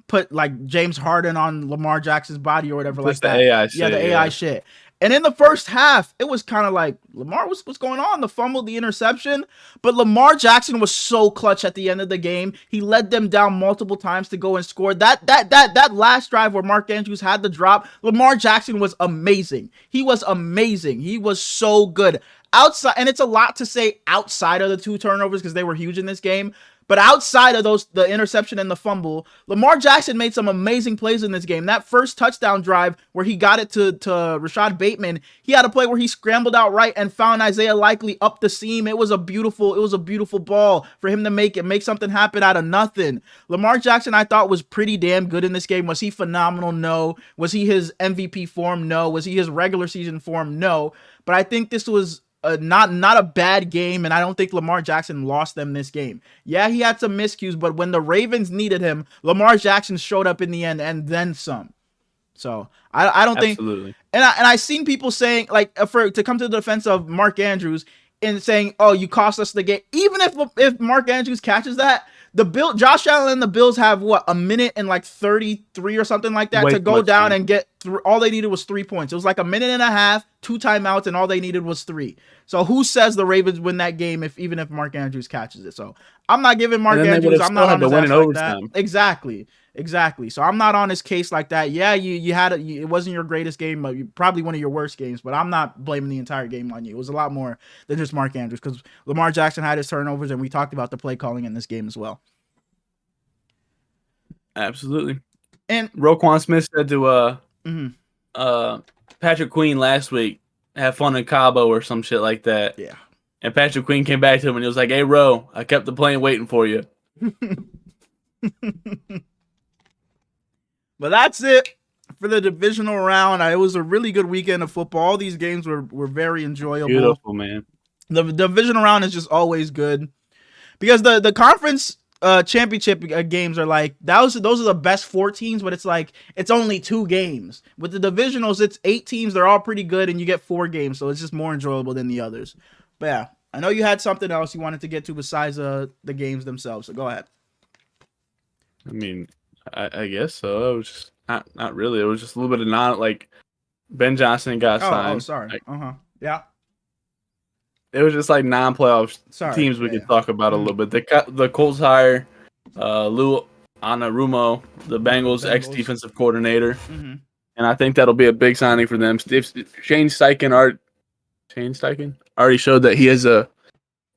put James Harden on Lamar Jackson's body or whatever, just like that. AI shit, the AI shit. And in the first half, it was kind of Lamar, what's going on? The fumble, the interception. But Lamar Jackson was so clutch at the end of the game. He led them down multiple times to go and score. That last drive where Mark Andrews had the drop, Lamar Jackson was amazing. He was amazing. He was so good. Outside, and it's a lot to say outside of the 2 turnovers because they were huge in this game. But outside of those, the interception and the fumble, Lamar Jackson made some amazing plays in this game. That first touchdown drive where he got it to Rashad Bateman, he had a play where he scrambled out right and found Isaiah Likely up the seam. It was a beautiful ball for him to make something happen out of nothing. Lamar Jackson, I thought, was pretty damn good in this game. Was he phenomenal? No. Was he his MVP form? No. Was he his regular season form? No. But I think this was not a bad game, and I don't think Lamar Jackson lost them this game. Yeah, he had some miscues, but when the Ravens needed him, Lamar Jackson showed up in the end and then some. So I don't think, and I seen people saying to come to the defense of Mark Andrews and saying, oh, you cost us the game. Even if Mark Andrews catches that, Josh Allen and the Bills have a minute and 33 or something like that to go down and get through. All they needed was 3 points. It was a minute and a half, 2 timeouts, and all they needed was 3. So who says the Ravens win that game even if Mark Andrews catches it? So I'm not giving Mark Andrews. I'm not on his ass like that. Exactly. So I'm not on his case like that. Yeah, you had it wasn't your greatest game, but probably one of your worst games. But I'm not blaming the entire game on you. It was a lot more than just Mark Andrews because Lamar Jackson had his turnovers, and we talked about the play calling in this game as well. Absolutely. And Roquan Smith said to Patrick Queen last week, have fun in Cabo or some shit like that. Yeah. And Patrick Queen came back to him and he was like, hey, Ro, I kept the plane waiting for you. But that's it for the divisional round. It was a really good weekend of football. All these games were very enjoyable. Beautiful, man. The divisional round is just always good because the conference championship games are those are the best 4 teams, but it's only 2 games. With the divisionals, it's 8 teams. They're all pretty good, and you get 4 games, so it's just more enjoyable than the others. But yeah, I know you had something else you wanted to get to besides the games themselves, so go ahead. I mean, I guess so. It was just not really. It was just a little bit of like Ben Johnson got Oh, signed. sorry. Yeah. It was just like non-playoff Sorry. teams we Yeah. could talk about a little bit. The Colts hire Lou Anarumo, the Bengals ex-defensive coordinator, and I think that'll be a big signing for them. Shane Steichen already showed that he has a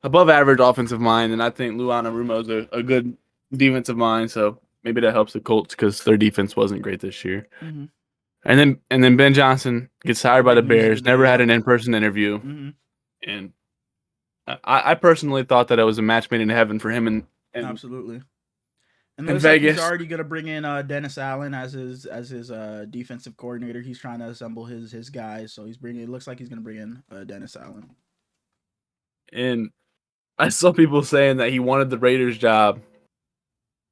above-average offensive mind, and I think Lou Anarumo is a good defensive mind. So maybe that helps the Colts because their defense wasn't great this year. And then Ben Johnson gets hired by the Bears. Never had an in-person interview, and I personally thought that it was a match made in heaven for him and absolutely. And it in looks like Vegas. he's already gonna bring in Dennis Allen as his defensive coordinator. He's trying to assemble his guys, so it looks like he's gonna bring in Dennis Allen. And I saw people saying that he wanted the Raiders job,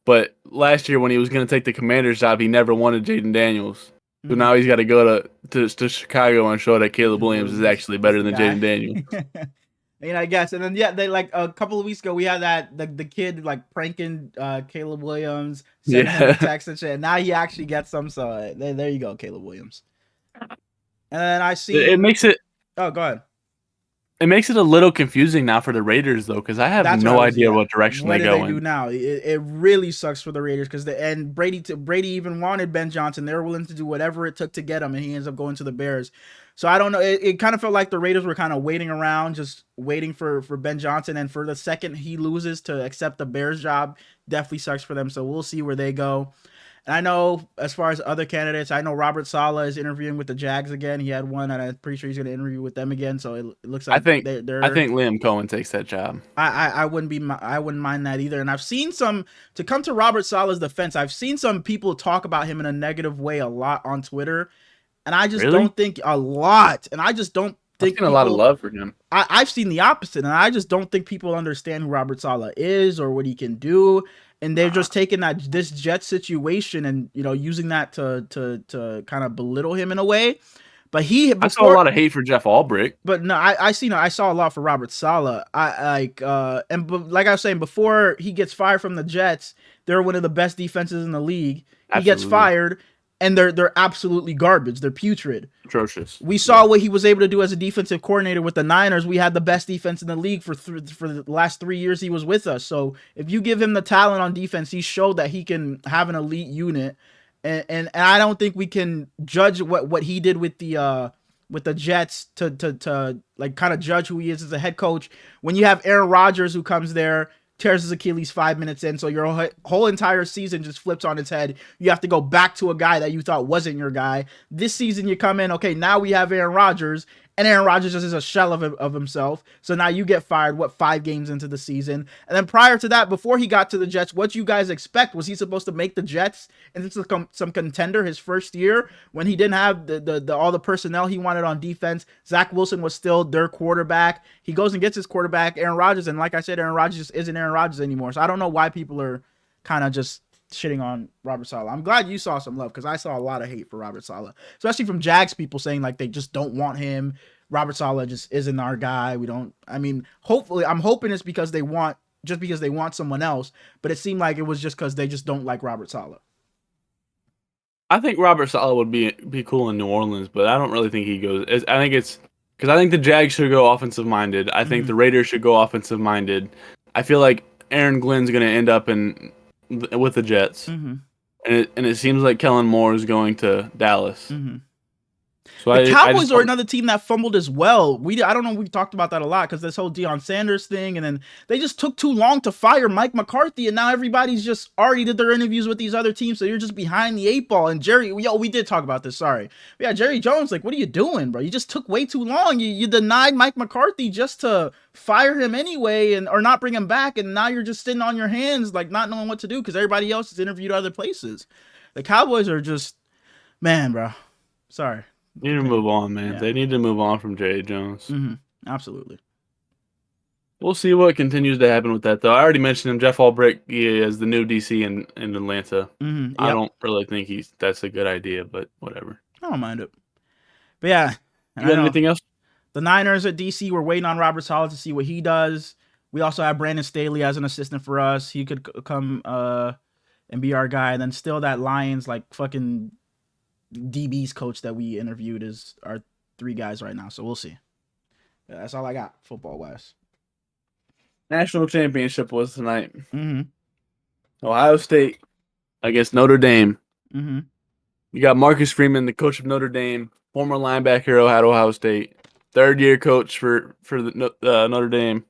but last year when he was going to take the Commanders job, he never wanted Jayden Daniels. So now he's got to go to Chicago and show that Caleb Williams is actually better than Jayden Daniels. I mean, I guess. And then they like a couple of weeks ago we had that the kid like pranking Caleb Williams, sending him a text and shit. Now he actually gets some. So there you go, Caleb Williams. And then I see it makes it. Oh, go ahead. It makes it a little confusing now for the Raiders though, because I have no idea what direction they go in. What do they do now? It really sucks for the Raiders because Brady even wanted Ben Johnson. They were willing to do whatever it took to get him, and he ends up going to the Bears. So I don't know. It kind of felt like the Raiders were kind of waiting around, just waiting for Ben Johnson. And for the second he loses to accept the Bears job, definitely sucks for them. So we'll see where they go. And I know as far as other candidates, I know Robert Saleh is interviewing with the Jags again. He had one, and I'm pretty sure he's going to interview with them again. So it looks like I think Liam Cohen takes that job. I wouldn't mind that either. And I've seen to come to Robert Saleh's defense, I've seen some people talk about him in a negative way a lot on Twitter, and I just don't think a lot. And I just don't think I've seen a lot of love for him. I've seen the opposite, and I just don't think people understand who Robert Saleh is or what he can do. And they're just taking this Jet situation and using that to kind of belittle him in a way. But I saw a lot of hate for Jeff Albrecht. But no, I saw a lot for Robert Saleh. Like I was saying before he gets fired from the Jets, they're one of the best defenses in the league. He gets fired, and they're absolutely garbage. They're putrid, atrocious. We saw what he was able to do as a defensive coordinator with the Niners. We had the best defense in the league for the last 3 years he was with us. So if you give him the talent on defense, he showed that he can have an elite unit. And I don't think we can judge what he did with the Jets to like kind of judge who he is as a head coach when you have Aaron Rodgers who comes there, tears his Achilles 5 minutes in, so your whole entire season just flips on its head. You have to go back to a guy that you thought wasn't your guy. This season you come in, okay, now we have Aaron Rodgers, and Aaron Rodgers is a shell of himself. So now you get fired, 5 games into the season? And then prior to that, before he got to the Jets, what you guys expect? Was he supposed to make the Jets into some contender his first year when he didn't have the all the personnel he wanted on defense? Zach Wilson was still their quarterback. He goes and gets his quarterback, Aaron Rodgers, and like I said, Aaron Rodgers just isn't Aaron Rodgers anymore. So I don't know why people are kind of just shitting on Robert Saleh. I'm glad you saw some love because I saw a lot of hate for Robert Saleh, especially from Jags people saying like they just don't want him. Robert Saleh just isn't our guy. Hopefully, I'm hoping it's because they want someone else, but it seemed like it was just because they just don't like Robert Saleh. I think Robert Saleh would be cool in New Orleans, but I don't really think he goes. I think it's because I think the Jags should go offensive minded. I think the Raiders should go offensive minded. I feel like Aaron Glenn's going to end up with the Jets, and it seems like Kellen Moore is going to Dallas. So the Cowboys are another team that fumbled as well. I don't know. We talked about that a lot because this whole Deion Sanders thing, and then they just took too long to fire Mike McCarthy, and now everybody's just already did their interviews with these other teams, so you're just behind the 8 ball. And we did talk about this. Sorry, but yeah, Jerry Jones, like, what are you doing, bro? You just took way too long. You denied Mike McCarthy just to fire him anyway, or not bring him back, and now you're just sitting on your hands, like not knowing what to do because everybody else is interviewed other places. The Cowboys are just, man, bro. Sorry. They need to move on, man. Yeah. They need to move on from Jerry Jones. Absolutely. We'll see what continues to happen with that, though. I already mentioned him, Jeff Albrecht, as the new DC in Atlanta. Yep. I don't really think that's a good idea, but whatever. I don't mind it. But yeah. You got anything else? The Niners at DC, we're waiting on Robert Saleh to see what he does. We also have Brandon Staley as an assistant for us. He could come and be our guy. And then still that Lions like fucking DB's coach that we interviewed is our 3 guys right now. So we'll see. Yeah, that's all I got football wise. National Championship was tonight. Mm-hmm. Ohio State against Notre Dame. Mm-hmm. You got Marcus Freeman, the coach of Notre Dame, former linebacker at Ohio State, 3rd-year coach for the Notre Dame.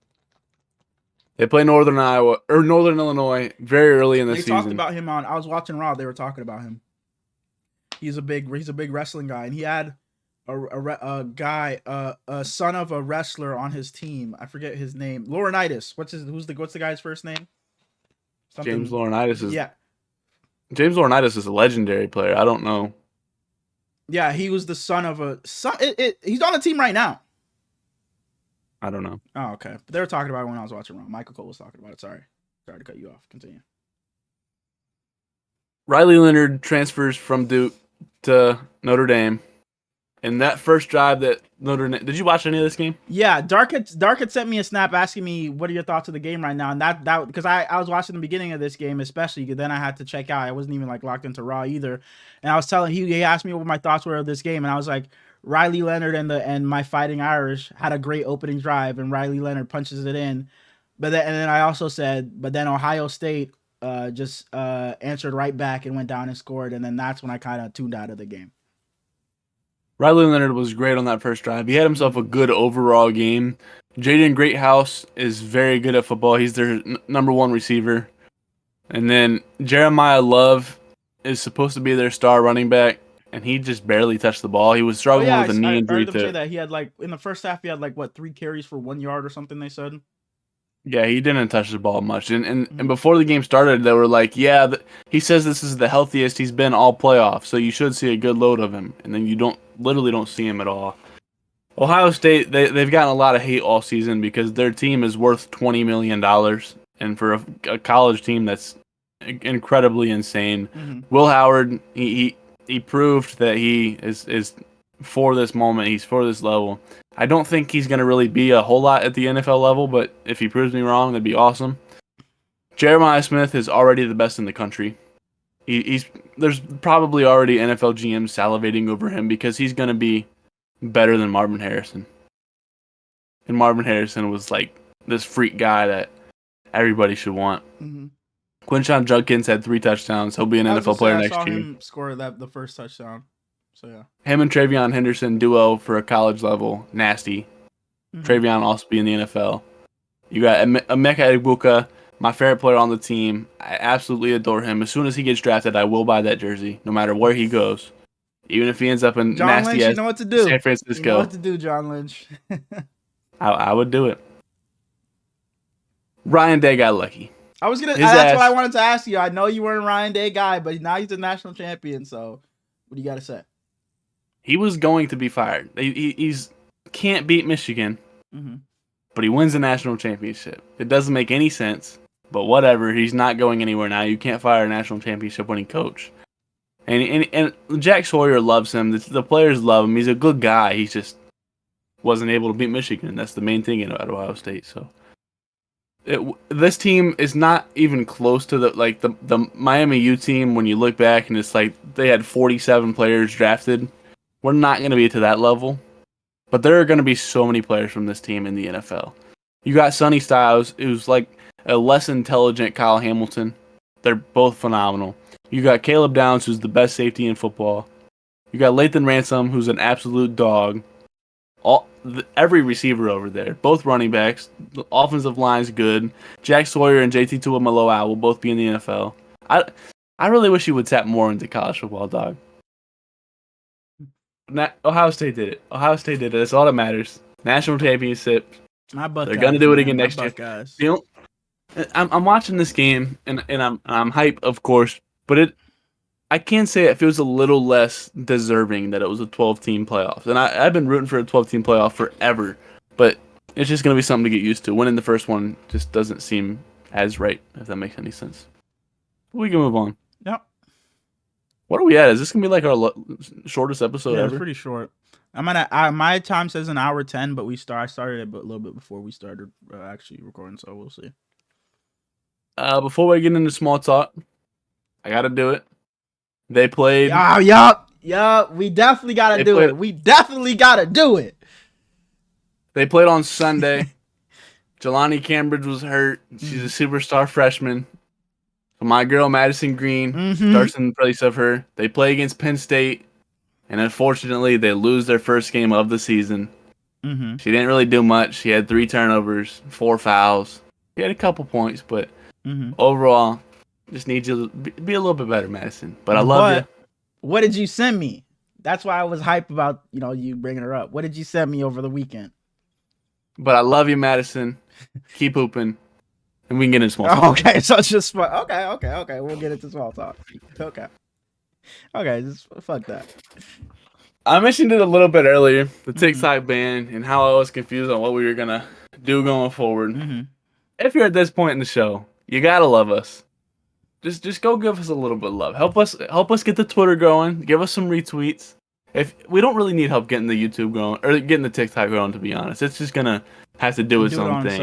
They play Northern Illinois very early in the season. They talked about him on. I was watching Raw. They were talking about him. He's a big wrestling guy, and he had a son of a wrestler on his team. I forget his name. Laurinaitis. What's the guy's first name? James Laurinaitis is. Yeah. James Laurinaitis is a legendary player. I don't know. Yeah, he was the son of a son. He's on the team right now. I don't know. Oh, okay. But they were talking about it when I was watching Raw. Michael Cole was talking about it. Sorry to cut you off. Continue. Riley Leonard transfers from Duke to Notre Dame. And that first drive that Notre Dame... Did you watch any of this game? Yeah, Dark had sent me a snap asking me, what are your thoughts of the game right now? And that because I was watching the beginning of this game, especially, then I had to check out. I wasn't even like locked into Raw either. And I was telling he asked me what my thoughts were of this game. And I was like, Riley Leonard and my Fighting Irish had a great opening drive, and Riley Leonard punches it in. And then I also said, but then Ohio State just answered right back and went down and scored. And then that's when I kind of tuned out of the game. Riley Leonard was great on that first drive. He had himself a good overall game. Jayden Greathouse is very good at football. He's their number 1 receiver. And then Jeremiah Love is supposed to be their star running back, and he just barely touched the ball. He was struggling with a knee injury. I heard them say that he had in the first half, he had 3 carries for 1 yard or something, they said. Yeah, he didn't touch the ball much. And before the game started, they were like, yeah, he says this is the healthiest he's been all playoffs, so you should see a good load of him. And then you literally don't see him at all. Ohio State, they've gotten a lot of hate all season because their team is worth $20 million. And for a college team, that's incredibly insane. Mm-hmm. Will Howard, he proved that he is for this moment. He's for this level. I don't think he's going to really be a whole lot at the NFL level, but if he proves me wrong, that'd be awesome. Jeremiah Smith is already the best in the country. There's probably already NFL GMs salivating over him because he's going to be better than Marvin Harrison. And Marvin Harrison was like this freak guy that everybody should want. Mm-hmm. Quinshon Judkins had 3 touchdowns. He'll be an NFL player next year. I saw him score the first touchdown. So yeah. Him and Travion Henderson duo for a college level, nasty. Mm-hmm. Travion also be in the NFL. You got Emeka Egbuka, my favorite player on the team. I absolutely adore him. As soon as he gets drafted, I will buy that jersey, no matter where he goes. Even if he ends up in John nasty Lynch, you know what to do. San Francisco. You know what to do, John Lynch. I would do it. Ryan Day got lucky. That's what I wanted to ask you. I know you weren't a Ryan Day guy, but now he's a national champion, so what do you got to say? He was going to be fired. He's can't beat Michigan, but he wins the national championship. It doesn't make any sense, but whatever. He's not going anywhere now. You can't fire a national championship winning coach. And Jack Sawyer loves him. The players love him. He's a good guy. He just wasn't able to beat Michigan. That's the main thing at Ohio State. So this team is not even close to the Miami U team. When you look back and it's like they had 47 players drafted. We're not going to be to that level, but there are going to be so many players from this team in the NFL. You got Sonny Styles, who's like a less intelligent Kyle Hamilton. They're both phenomenal. You got Caleb Downs, who's the best safety in football. You got Lathan Ransom, who's an absolute dog. Every receiver over there, both running backs, the offensive line's good. Jack Sawyer and JT Tuimoloau will both be in the NFL. I really wish you would tap more into college football, dog. Ohio State did it. Ohio State did it. That's all that matters. National championship. My Buckeyes, they're gonna do it again next year. I'm watching this game and I'm hype, of course, but I can say it feels a little less deserving that it was a 12-team playoff. And I've been rooting for a 12-team playoff forever, but it's just gonna be something to get used to. Winning the first one just doesn't seem as right, if that makes any sense. We can move on. Yep. What are we at? Is this going to be like our shortest episode ever? It's pretty short. My time says an hour 10, but I started a little bit before we started actually recording, so we'll see. Before we get into small talk, I gotta do it. They played. Yup. We definitely gotta do it. We definitely gotta do it. They played on Sunday. Jelani Cambridge was hurt. She's a superstar freshman. So my girl Madison Green starts in place of her. They play against Penn State, and unfortunately, they lose their first game of the season. She didn't really do much. She had 3 turnovers, 4 fouls. She had a couple points, but overall, just need you to be a little bit better, Madison. But I love you. What did you send me? That's why I was hype about you bringing her up. What did you send me over the weekend? But I love you, Madison. Keep hooping. And we can get into small talk. Okay, so it's just fun. Okay. We'll get into small talk. Okay, just fuck that. I mentioned it a little bit earlier, the TikTok ban and how I was confused on what we were going to do going forward. If you're at this point in the show, you got to love us. Just go give us a little bit of love. Help us get the Twitter going. Give us some retweets. If we don't really need help getting the YouTube going or getting the TikTok going, to be honest, it's just gonna have to do its own thing.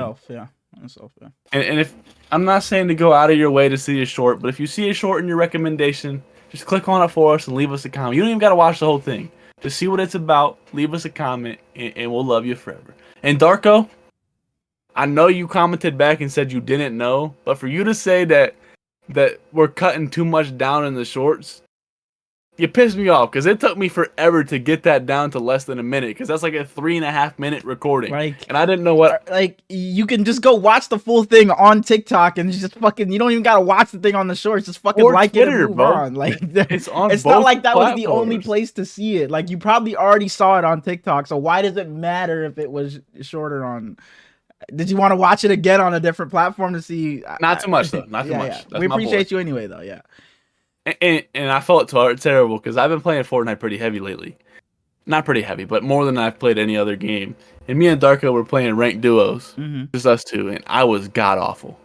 And if I'm not saying to go out of your way to see a short, but if you see a short in your recommendation, just click on it for us and leave us a comment. You don't even gotta watch the whole thing. Just see what it's about. Leave us a comment, and we'll love you forever. And Darko, I know you commented back and said you didn't know, but for you to say that we're cutting too much down in the shorts, you pissed me off because it took me forever to get that down to less than a minute because that's like a 3.5 minute recording. And I didn't know what. Like, you can just go watch the full thing on TikTok and just fucking, you don't even gotta watch the thing on the shorts. Just fucking like Twitter, it and move on. Like, it's on. It's not like that was the only place to see it. Like, you probably already saw it on TikTok. So why does it matter if it was shorter on? Did you want to watch it again on a different platform to see? Not too much though. Not too much. We appreciate you anyway though. Yeah. And I felt terrible because I've been playing Fortnite pretty heavy lately. Not pretty heavy, but more than I've played any other game. And me and Darko were playing ranked duos, just us two, and I was god awful.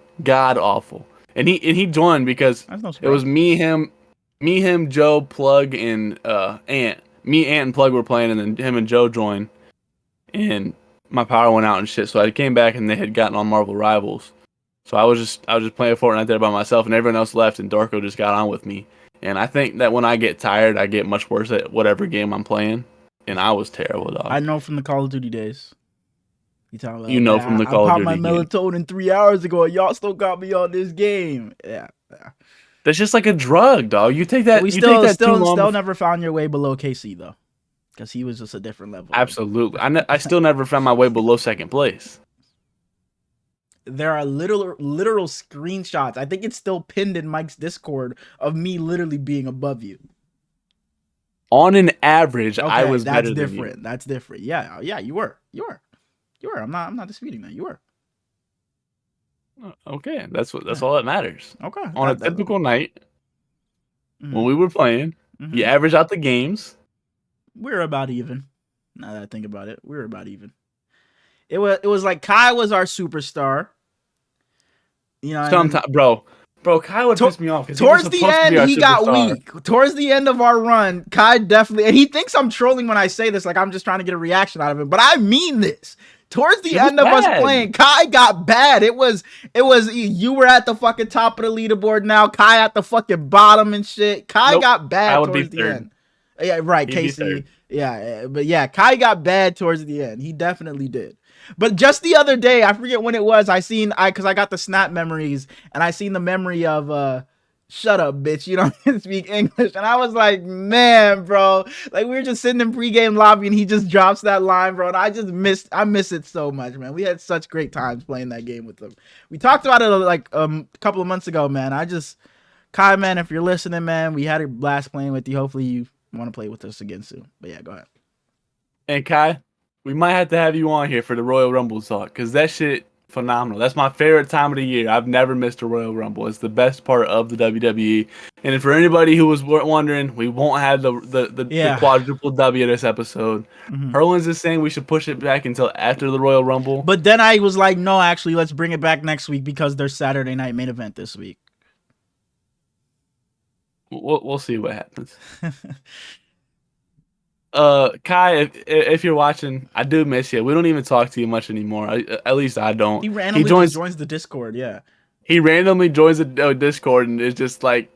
And he joined because it was me, him, Joe, Plug, and Ant. Me, Ant, and Plug were playing, and then him and Joe joined. And my power went out and shit, so I came back and they had gotten on Marvel Rivals. So I was just playing Fortnite there by myself, and everyone else left, and Darko just got on with me. And I think that when I get tired, I get much worse at whatever game I'm playing. And I was terrible, dog. I know from the Call of Duty days. From the Call of Duty. I popped my melatonin 3 hours ago, and y'all still got me on this game. Yeah. That's just like a drug, dog. You take that. We still never found your way below KC though, because he was just a different level. Absolutely, I still never found my way below second place. There are literal screenshots. I think it's still pinned in Mike's Discord of me literally being above you. On an average, I was better than you. That's different. Yeah, you were. I'm not disputing that. You were. Okay, that's all that matters. Okay. On a typical night, when we were playing, you average out the games. We're about even. Now that I think about it, we were about even. It was like Kai was our superstar. You know, sometimes, bro, Kai would piss me off. Towards the end, he got weak. Towards the end of our run, Kai definitely, and he thinks I'm trolling when I say this, like I'm just trying to get a reaction out of him, but I mean this. Towards the end of us playing, Kai got bad. It was you were at the fucking top of the leaderboard now, Kai at the fucking bottom and shit. Kai got bad towards the end. Yeah, right, Casey. Yeah, but yeah, Kai got bad towards the end. He definitely did. But just the other day, I forget when it was, because I got the snap memories, and I seen the memory of shut up, bitch, you don't speak English. And I was like, man, bro, like we were just sitting in pregame lobby and he just drops that line, bro. And I miss it so much, man. We had such great times playing that game with them. We talked about it like a couple of months ago, man. Kai, man, if you're listening, man, we had a blast playing with you. Hopefully you want to play with us again soon. But yeah, go ahead. And Kai, we might have to have you on here for the Royal Rumble talk, because that shit phenomenal. That's my favorite time of the year. I've never missed a Royal Rumble. It's the best part of the WWE. And for anybody who was wondering, we won't have the quadruple W this episode. Herlin's is saying we should push it back until after the Royal Rumble. But then I was like, no, actually, let's bring it back next week because there's Saturday night main event this week. We'll see what happens. Kai, if you're watching, I do miss you. We don't even talk to you much anymore. At least I don't. He He randomly just joins. joins the Discord. Yeah. He randomly joins a Discord and is just like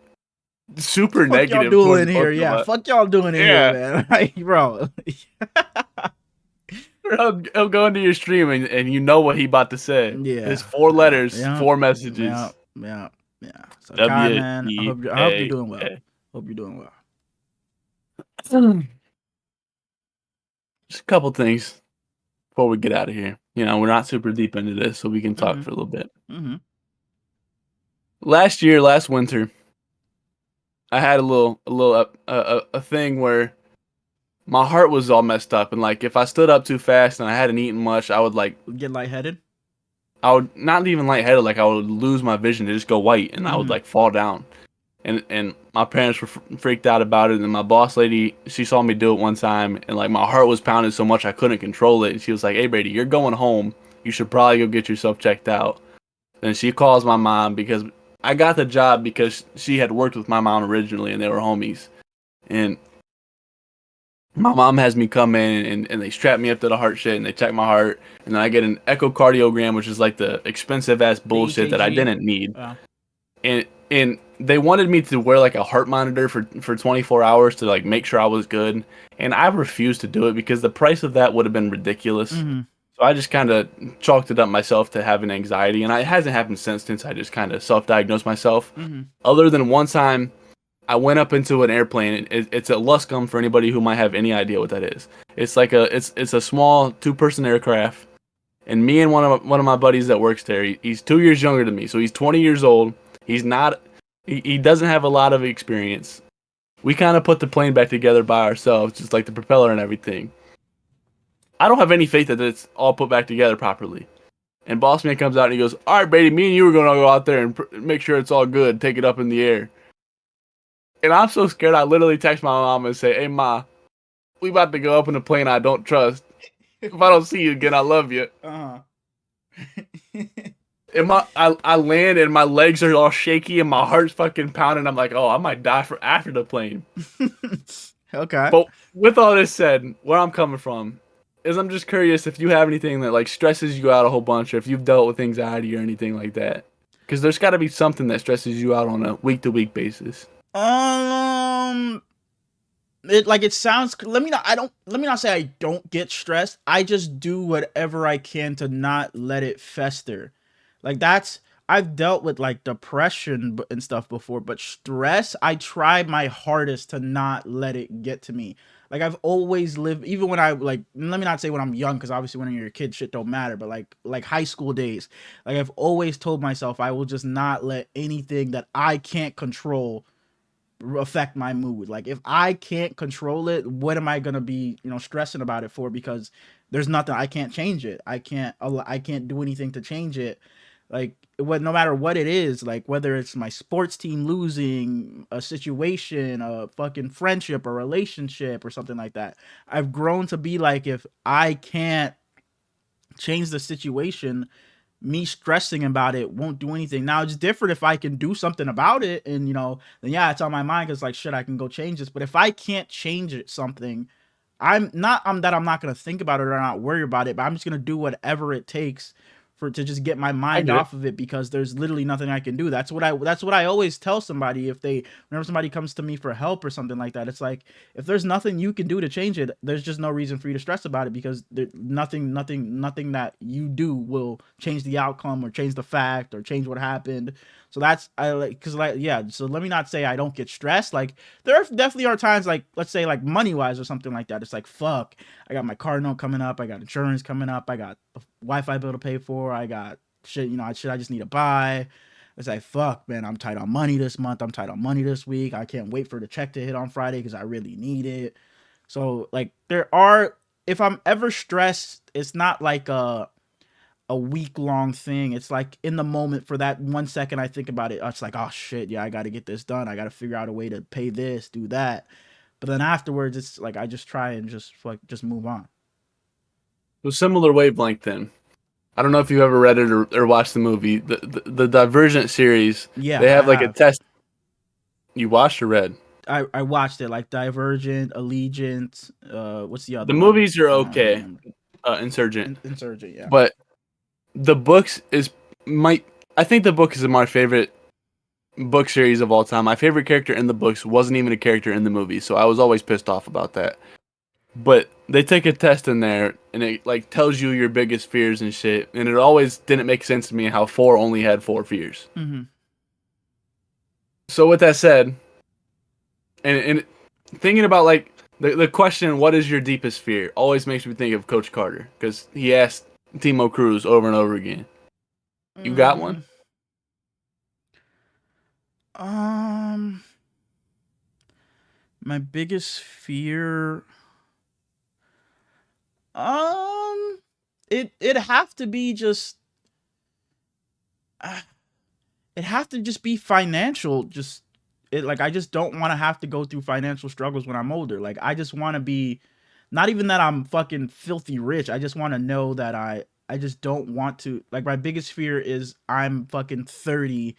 super Fuck y'all negative towards doing both here? of Yeah. us. Fuck y'all doing in here, Yeah, man. Like, bro. he'll go into your stream and you know what he about to say. His Yeah. 4 letters, Yeah. 4 messages. Yeah. Yeah. So Kai, W man, E I hope you're A doing well. A. Hope you're doing well. Just a couple things before we get out of here. You know, we're not super deep into this, so we can talk Mm-hmm. for a little bit. Mm-hmm. Last winter, I had a thing where my heart was all messed up, and like if I stood up too fast and I hadn't eaten much, I would Get lightheaded. not even lightheaded, like I would lose my vision to just go white, and I would Mm-hmm. like fall down. And my parents were freaked out about it, and my boss lady, she saw me do it one time, and like my heart was pounding so much I couldn't control it. And she was like, "Hey Brady, you're going home. You should probably go get yourself checked out." And she calls my mom because I got the job because she had worked with my mom originally, and they were homies. And my mom has me come in and they strap me up to the heart shit and they check my heart, and then I get an echocardiogram, which is like the expensive ass The bullshit that I EKG. didn't need. And they wanted me to wear like a heart monitor for 24 hours to like make sure I was good, and I refused to do it because the price of that would have been ridiculous. Mm-hmm. So I just kind of chalked it up myself to having anxiety, and it hasn't happened since I just kind of self-diagnosed myself. Mm-hmm. Other than one time I went up into an airplane. It's a Luscombe for anybody who might have any idea what that is. It's like it's a small 2-person aircraft, and me and one of my buddies that works there. He's 2 years younger than me, so he's 20 years old. He's not. He doesn't have a lot of experience. We kind of put the plane back together by ourselves, just like the propeller and everything. I don't have any faith that it's all put back together properly. And boss man comes out and he goes, "All right, Brady, me and you are gonna go out there and make sure it's all good. Take it up in the air." And I'm so scared, I literally text my mom and say, "Hey, Ma, we about to go up in a plane I don't trust. If I don't see you again, I love you." Uh-huh. And I land and my legs are all shaky and my heart's fucking pounding. I'm like, oh, I might die after the plane. Okay. But with all this said, where I'm coming from is I'm just curious if you have anything that like stresses you out a whole bunch, or if you've dealt with anxiety or anything like that. Because there's got to be something that stresses you out on a week-to-week basis. It sounds. Let me not say I don't get stressed. I just do whatever I can to not let it fester. Like I've dealt with like depression and stuff before, but stress, I try my hardest to not let it get to me. Like I've always lived, even when I like, let me not say when I'm young, because obviously when you're a kid, shit don't matter. But like high school days, like I've always told myself I will just not let anything that I can't control affect my mood. Like if I can't control it, what am I gonna be, stressing about it for? Because there's nothing. I can't change it. I can't do anything to change it. Like no matter what it is, like whether it's my sports team losing, a situation, a fucking friendship, a relationship, or something like that. I've grown to be like, if I can't change the situation, me stressing about it won't do anything. Now it's different if I can do something about it, and then yeah, it's on my mind because like shit, I can go change this. But if I can't change something, I'm not gonna think about it or not worry about it, but I'm just gonna do whatever it takes to just get my I mind get it. off of it, because there's literally nothing I can do. That's what I always tell somebody whenever somebody comes to me for help or something like that. It's like, if there's nothing you can do to change it, there's just no reason for you to stress about it, because nothing that you do will change the outcome or change the fact or change what happened. So that's I like because like yeah. So let me not say I don't get stressed. Like there definitely are times, like let's say like money wise or something like that. It's like fuck, I got my car note coming up, I got insurance coming up, I got a Wi-Fi bill to pay for, I got shit I just need to buy. It's like fuck, man, I'm tight on money this month, I'm tight on money this week. I can't wait for the check to hit on Friday because I really need it. So like if I'm ever stressed, it's not like a week long thing. It's like in the moment, for that 1 second I think about it, it's like, oh shit, yeah, I got to get this done. I got to figure out a way to pay this, do that. But then afterwards, it's like I just try and just move on. So similar wavelength then. I don't know if you ever read it or watched the movie, the Divergent series. Yeah, They I have like a have. test. You watched or read? I watched it, like Divergent, Allegiance. What's the The other one? movies are I don't okay. remember. Insurgent, Insurgent. Yeah. but the books is my. I think the book is my favorite book series of all time. My favorite character in the books wasn't even a character in the movie, so I was always pissed off about that. But they take a test in there, and it like tells you your biggest fears and shit. And it always didn't make sense to me how 4 only had 4 fears. Mm-hmm. So with that said, and thinking about like the question, what is your deepest fear, always makes me think of Coach Carter because he asked Timo Cruz over and over again. You got one? Um, my biggest fear. It have to be just. It have to just be financial. Just it like I just don't want to have to go through financial struggles when I'm older. Like I just want to be, not even that I'm fucking filthy rich. I just want to know that I just don't want to. Like my biggest fear is I'm fucking 30,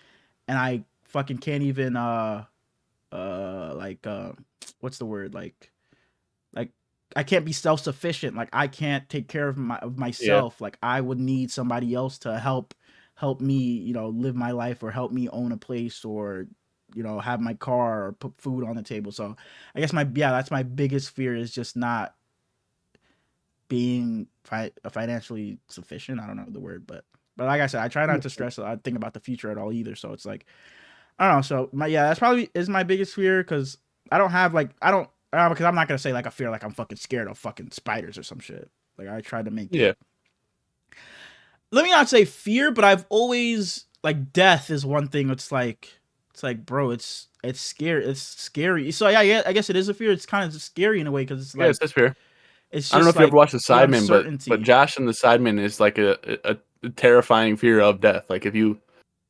and I fucking can't even like what's the word, like I can't be self-sufficient. Like I can't take care of Yeah. myself. Like I would need somebody else to help me, live my life, or help me own a place, or have my car, or put food on the table. So I guess that's my biggest fear, is just not being financially sufficient. I don't know the word, but like I said, I try not to stress. I think about the future at all either. So it's like I don't know. So that's probably is my biggest fear, because I don't have like I don't because I'm not gonna say like a fear like I'm fucking scared of fucking spiders or some shit. Like I try to make Yeah. it. Let me not say fear, but I've always like death is one thing. It's like bro, it's scary. It's scary. So yeah, I guess it is a fear. It's kind of scary in a way, because it's Yes, like that's fair. it's I don't know just if you ever like watched The the Sidemen, but uncertainty. Josh and The Sidemen is like a terrifying fear of death. Like if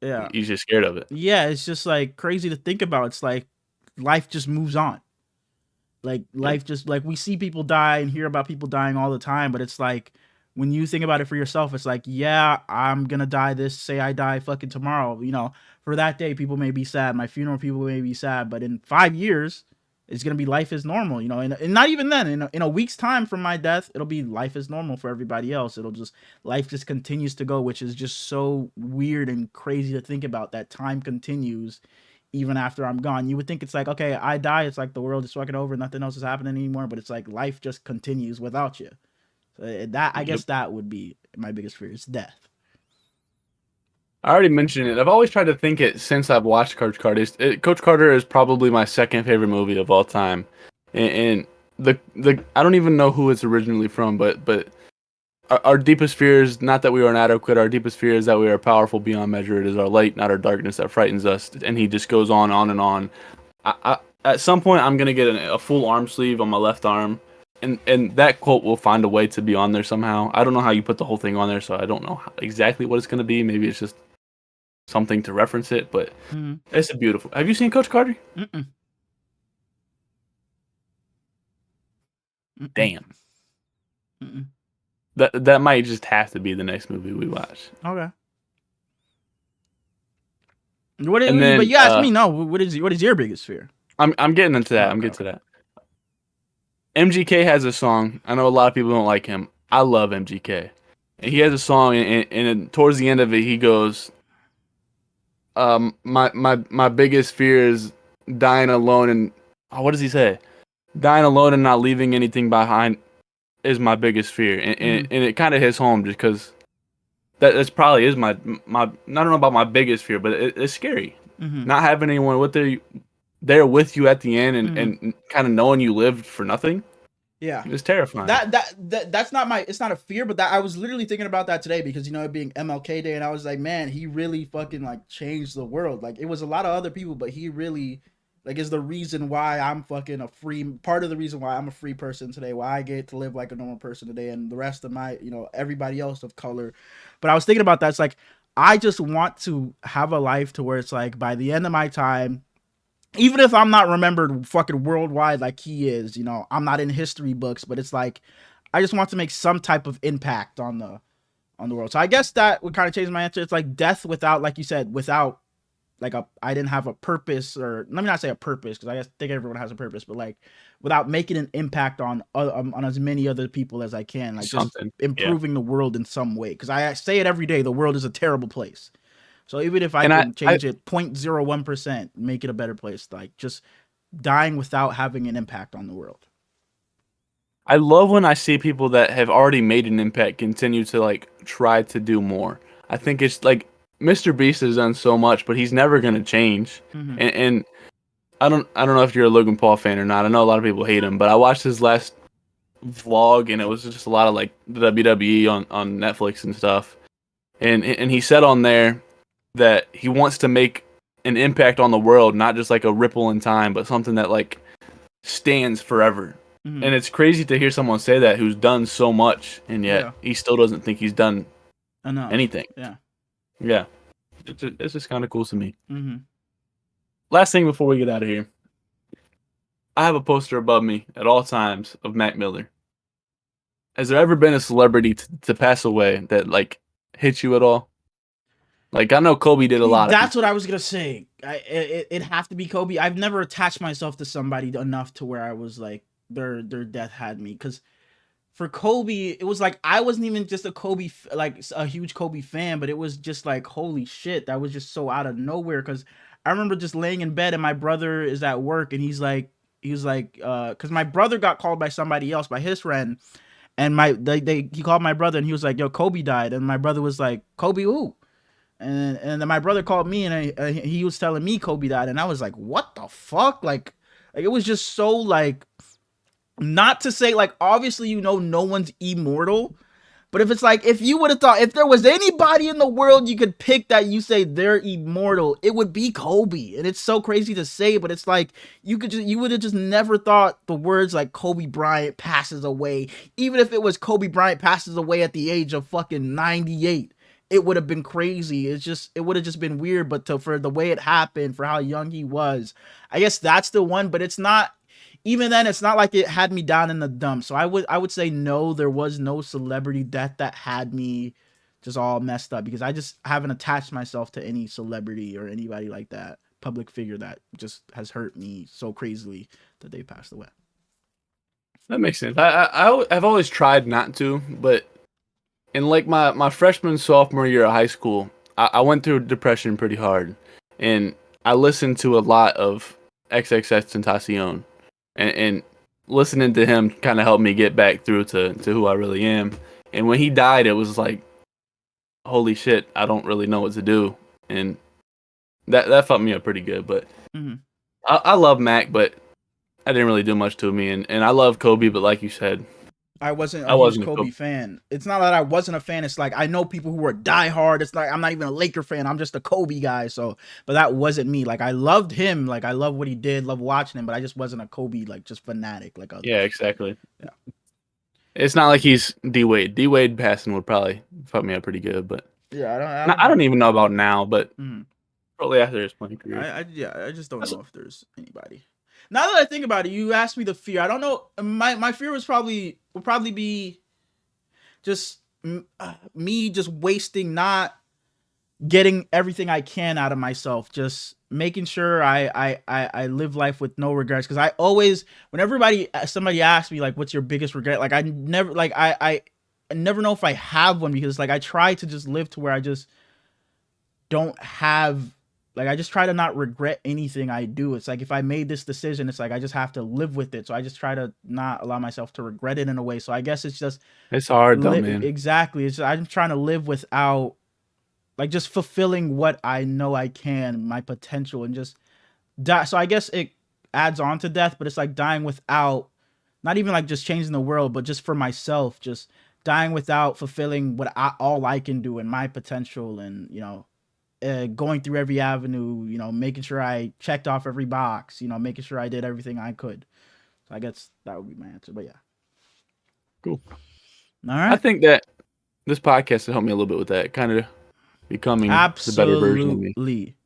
Yeah, he's just scared of it. yeah. It's just like crazy to think about. It's like life just moves on. Like Yeah. life just like we see people die and hear about people dying all the time, but it's like when you think about it for yourself, it's like, yeah, I'm gonna die this, say I die fucking tomorrow, for that day people may be sad, my funeral people may be sad, but in 5 years it's gonna be life is normal, and not even then, in a week's time from my death, it'll be life is normal for everybody else. It'll just life just continues to go, which is just so weird and crazy to think about, that time continues even after I'm gone. You would think it's like, okay, I die, it's like the world is fucking over, nothing else is happening anymore, but it's like life just continues without you. So that I Yep. guess that would be my biggest fear, is death. I already mentioned it. I've always tried to think it since I've watched Coach Carter. Coach Carter is probably my second favorite movie of all time, and the I don't even know who it's originally from, but our deepest fear is not that we are inadequate. Our deepest fear is that we are powerful beyond measure. It is our light, not our darkness, that frightens us. And he just goes on and on. At some point, I'm gonna get a full arm sleeve on my left arm, and that quote will find a way to be on there somehow. I don't know how you put the whole thing on there, so I don't know exactly what it's gonna be. Maybe it's just something to reference it, but Mm-hmm. it's a beautiful. Have you seen Coach Carter? Mm-mm. Mm-mm. Damn, Mm-mm. that might just have to be the next movie we watch. Okay. And But then you asked me, no, what is your biggest fear? I'm getting into that. Oh, I'm okay, getting to okay. that. MGK has a song. I know a lot of people don't like him. I love MGK. And he has a song, and towards the end of it, he goes, my biggest fear is dying alone, and what does he say? Dying alone and not leaving anything behind is my biggest fear, and it kind of hits home just because that's probably is my. I don't know about my biggest fear, but it's scary. Mm-hmm. Not having anyone with there with you at the end, Mm-hmm. and kind of knowing you lived for nothing. Yeah. It's terrifying. That's not my, it's not a fear, but that I was literally thinking about that today, because it being MLK Day, and I was like, man, he really fucking like changed the world. Like it was a lot of other people, but he really like is the reason why I'm fucking a free, part of the reason why I'm a free person today, why I get to live like a normal person today, and the rest of my, everybody else of color. But I was thinking about that. It's like I just want to have a life to where it's like by the end of my time, even if I'm not remembered fucking worldwide like he is, I'm not in history books, but it's like I just want to make some type of impact on the world. So I guess that would kind of change my answer. It's like death without, like you said, without I didn't have a purpose, or let me not say a purpose, because I think everyone has a purpose, but like without making an impact on as many other people as I can, like just Something. Yeah. improving the world in some way. Because I say it every day, the world is a terrible place. So even if I And can I change it 0.01%, make it a better place, like just dying without having an impact on the world. I love when I see people that have already made an impact continue to like try to do more. I think it's like Mr. Beast has done so much, but he's never gonna change. Mm-hmm. And I don't know if you're a Logan Paul fan or not. I know a lot of people hate him, but I watched his last vlog and it was just a lot of like the WWE on Netflix and stuff. And he said on there that he wants to make an impact on the world, not just like a ripple in time, but something that like stands forever. Mm-hmm. And it's crazy to hear someone say that who's done so much, and yet Yeah. he still doesn't think he's done Enough. anything. Yeah. Yeah, it's just kind of cool to me. Mm-hmm. Last thing before we get out of here, I have a poster above me at all times of Mac Miller. Has there ever been a celebrity to pass away that like hit you at all? Like I know Kobe did a lot of That's people. what I was gonna say. It have to be Kobe. I've never attached myself to somebody enough to where I was like their death had me. Because for Kobe, it was like I wasn't even just a like a huge Kobe fan, but it was just like holy shit, that was just so out of nowhere. Because I remember just laying in bed and my brother is at work and he was like, because my brother got called by somebody else, by his friend, and he called my brother and he was like, yo, Kobe died, and my brother was like, Kobe who? And then my brother called me and he was telling me Kobe died, and I was like, what the fuck? Like it was just so like, not to say like obviously no one's immortal, but if it's like if you would have thought if there was anybody in the world you could pick that you say they're immortal, it would be Kobe. And it's so crazy to say, but it's like you would have just never thought the words like Kobe Bryant passes away, even if it was Kobe Bryant passes away at the age of fucking 98. It would have been crazy. It would have just been weird. But for the way it happened, for how young he was, I guess that's the one. But it's not. Even then, it's not like it had me down in the dumps. So I would say no. There was no celebrity death that had me just all messed up, because I just haven't attached myself to any celebrity or anybody like that, public figure that just has hurt me so crazily that they passed away. That makes sense. I've always tried not to, but in like my freshman sophomore year of high school, I went through depression pretty hard, and I listened to a lot of XXXTentacion, and listening to him kind of helped me get back through to who I really am. And when he died, it was like, holy shit, I don't really know what to do, and that fucked me up pretty good. But Mm-hmm. I love Mac, but I didn't really do much to me, and I love Kobe, but like you said, I wasn't I a huge wasn't a Kobe Kobe. fan. It's not that I wasn't a fan. It's like I know people who are diehard. It's like I'm not even a Laker fan. I'm just a Kobe guy. So, but that wasn't me. Like I loved him. Like I love what he did. Love watching him. But I just wasn't a Kobe like just fanatic like Yeah, others. exactly. Yeah. It's not like he's D Wade. D Wade passing would probably fuck me up pretty good, but Yeah. I I don't. don't even know about now, but Mm, probably after his playing career. I just don't That's- know if there's anybody. Now that I think about it, you asked me the fear. I don't know. My fear would probably be just me just wasting, not getting everything I can out of myself, just making sure I live life with no regrets. Because I always, when somebody asks me like, "What's your biggest regret?" Like I never like I never know if I have one, because like I try to just live to where I just don't have, like I just try to not regret anything I do. It's like if I made this decision, it's like I just have to live with it. So I just try to not allow myself to regret it in a way. So I guess it's just It's hard though, man. exactly. It's just, I'm trying to live without, like just fulfilling what I know I can, my potential, and just die. So I guess it adds on to death, but it's like dying without, not even like just changing the world, but just for myself, just dying without fulfilling all I can do and my potential, and going through every avenue, making sure I checked off every box, making sure I did everything I could. So I guess that would be my answer. But yeah, Cool. all I right, think that this podcast has helped me a little bit with that, kind of becoming the better version of me. absolutely.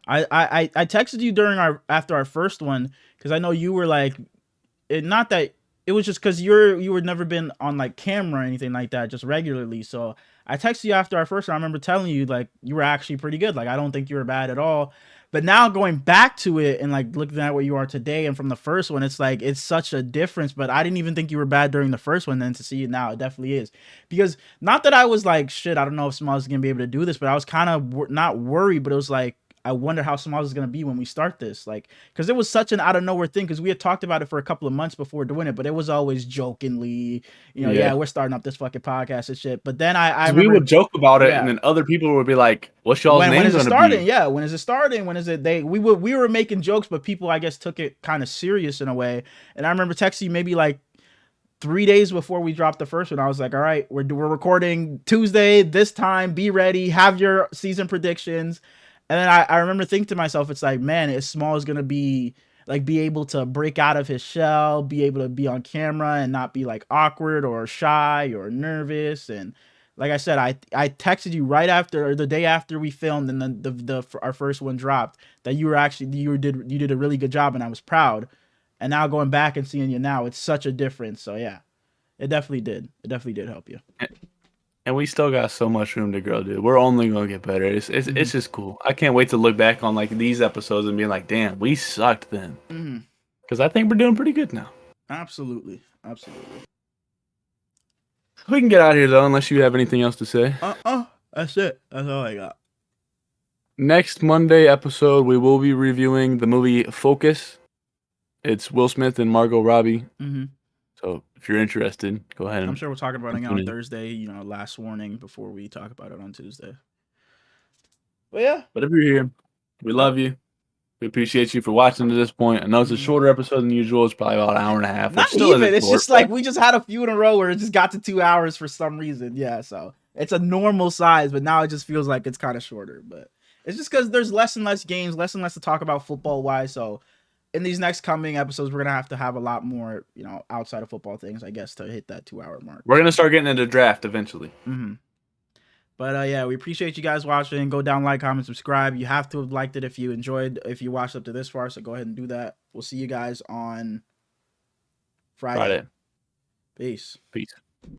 I texted you after our first one, because I know you were like, not that it was just because you were never been on like camera or anything like that, just regularly. So I texted you after our first round. I remember telling you like you were actually pretty good. Like I don't think you were bad at all. But now going back to it and like looking at what you are today and from the first one, it's like it's such a difference. But I didn't even think you were bad during the first one. Then to see it now, it definitely is. Because not that I was like shit, I don't know if Smalls is gonna be able to do this, but I was kind of not worried. But it was like I wonder how Smalls is gonna be when we start this. Like because it was such an out of nowhere thing. Because we had talked about it for a couple of months before doing it, but it was always jokingly, yeah, Yeah. we're starting up this fucking podcast and shit. But then I 'Cause we remember, would joke about it, and yeah, then other people would be like, "What's y'all's when name is it gonna starting? be?" Yeah, when is it starting? When is it? We were making jokes, but people I guess took it kind of serious in a way. And I remember texting you maybe like 3 days before we dropped the first one. I was like, all right, we're recording Tuesday this time. Be ready. Have your season predictions. And then I remember thinking to myself, it's like, man, is Small is gonna be like be able to break out of his shell, be able to be on camera and not be like awkward or shy or nervous. And like I said, I texted you right after or the day after we filmed and then the our first one dropped that you did a really good job and I was proud. And now going back and seeing you now, it's such a difference. So yeah, it definitely did. It definitely did help you. And we still got so much room to grow, dude. We're only gonna get better. It's just cool. I can't wait to look back on like these episodes and be like, damn, we sucked then. Because I think we're doing pretty good now. Absolutely, absolutely. We can get out of here though, unless you have anything else to say. That's it. That's all I got. Next Monday episode, we will be reviewing the movie Focus. It's Will Smith and Margot Robbie. So if you're interested, go ahead. I'm sure we'll talk about it on Thursday. Last warning before we talk about it on Tuesday. But yeah. But if you're here, we love you. We appreciate you for watching to this point. I know it's a shorter episode than usual. It's probably about an hour and a half. Not still even. It's short, just like we just had a few in a row where it just got to 2 hours for some reason. Yeah, so it's a normal size, but now it just feels like it's kind of shorter. But it's just because there's less and less games, less and less to talk about football wise. So in these next coming episodes, we're gonna have to have a lot more, outside of football things, I guess, to hit that 2 hour mark. We're gonna start getting into draft eventually. But yeah, we appreciate you guys watching. Go down, like, comment, subscribe. You have to have liked it if you watched up to this far. So go ahead and do that. We'll see you guys on Friday. Friday. Peace. Peace.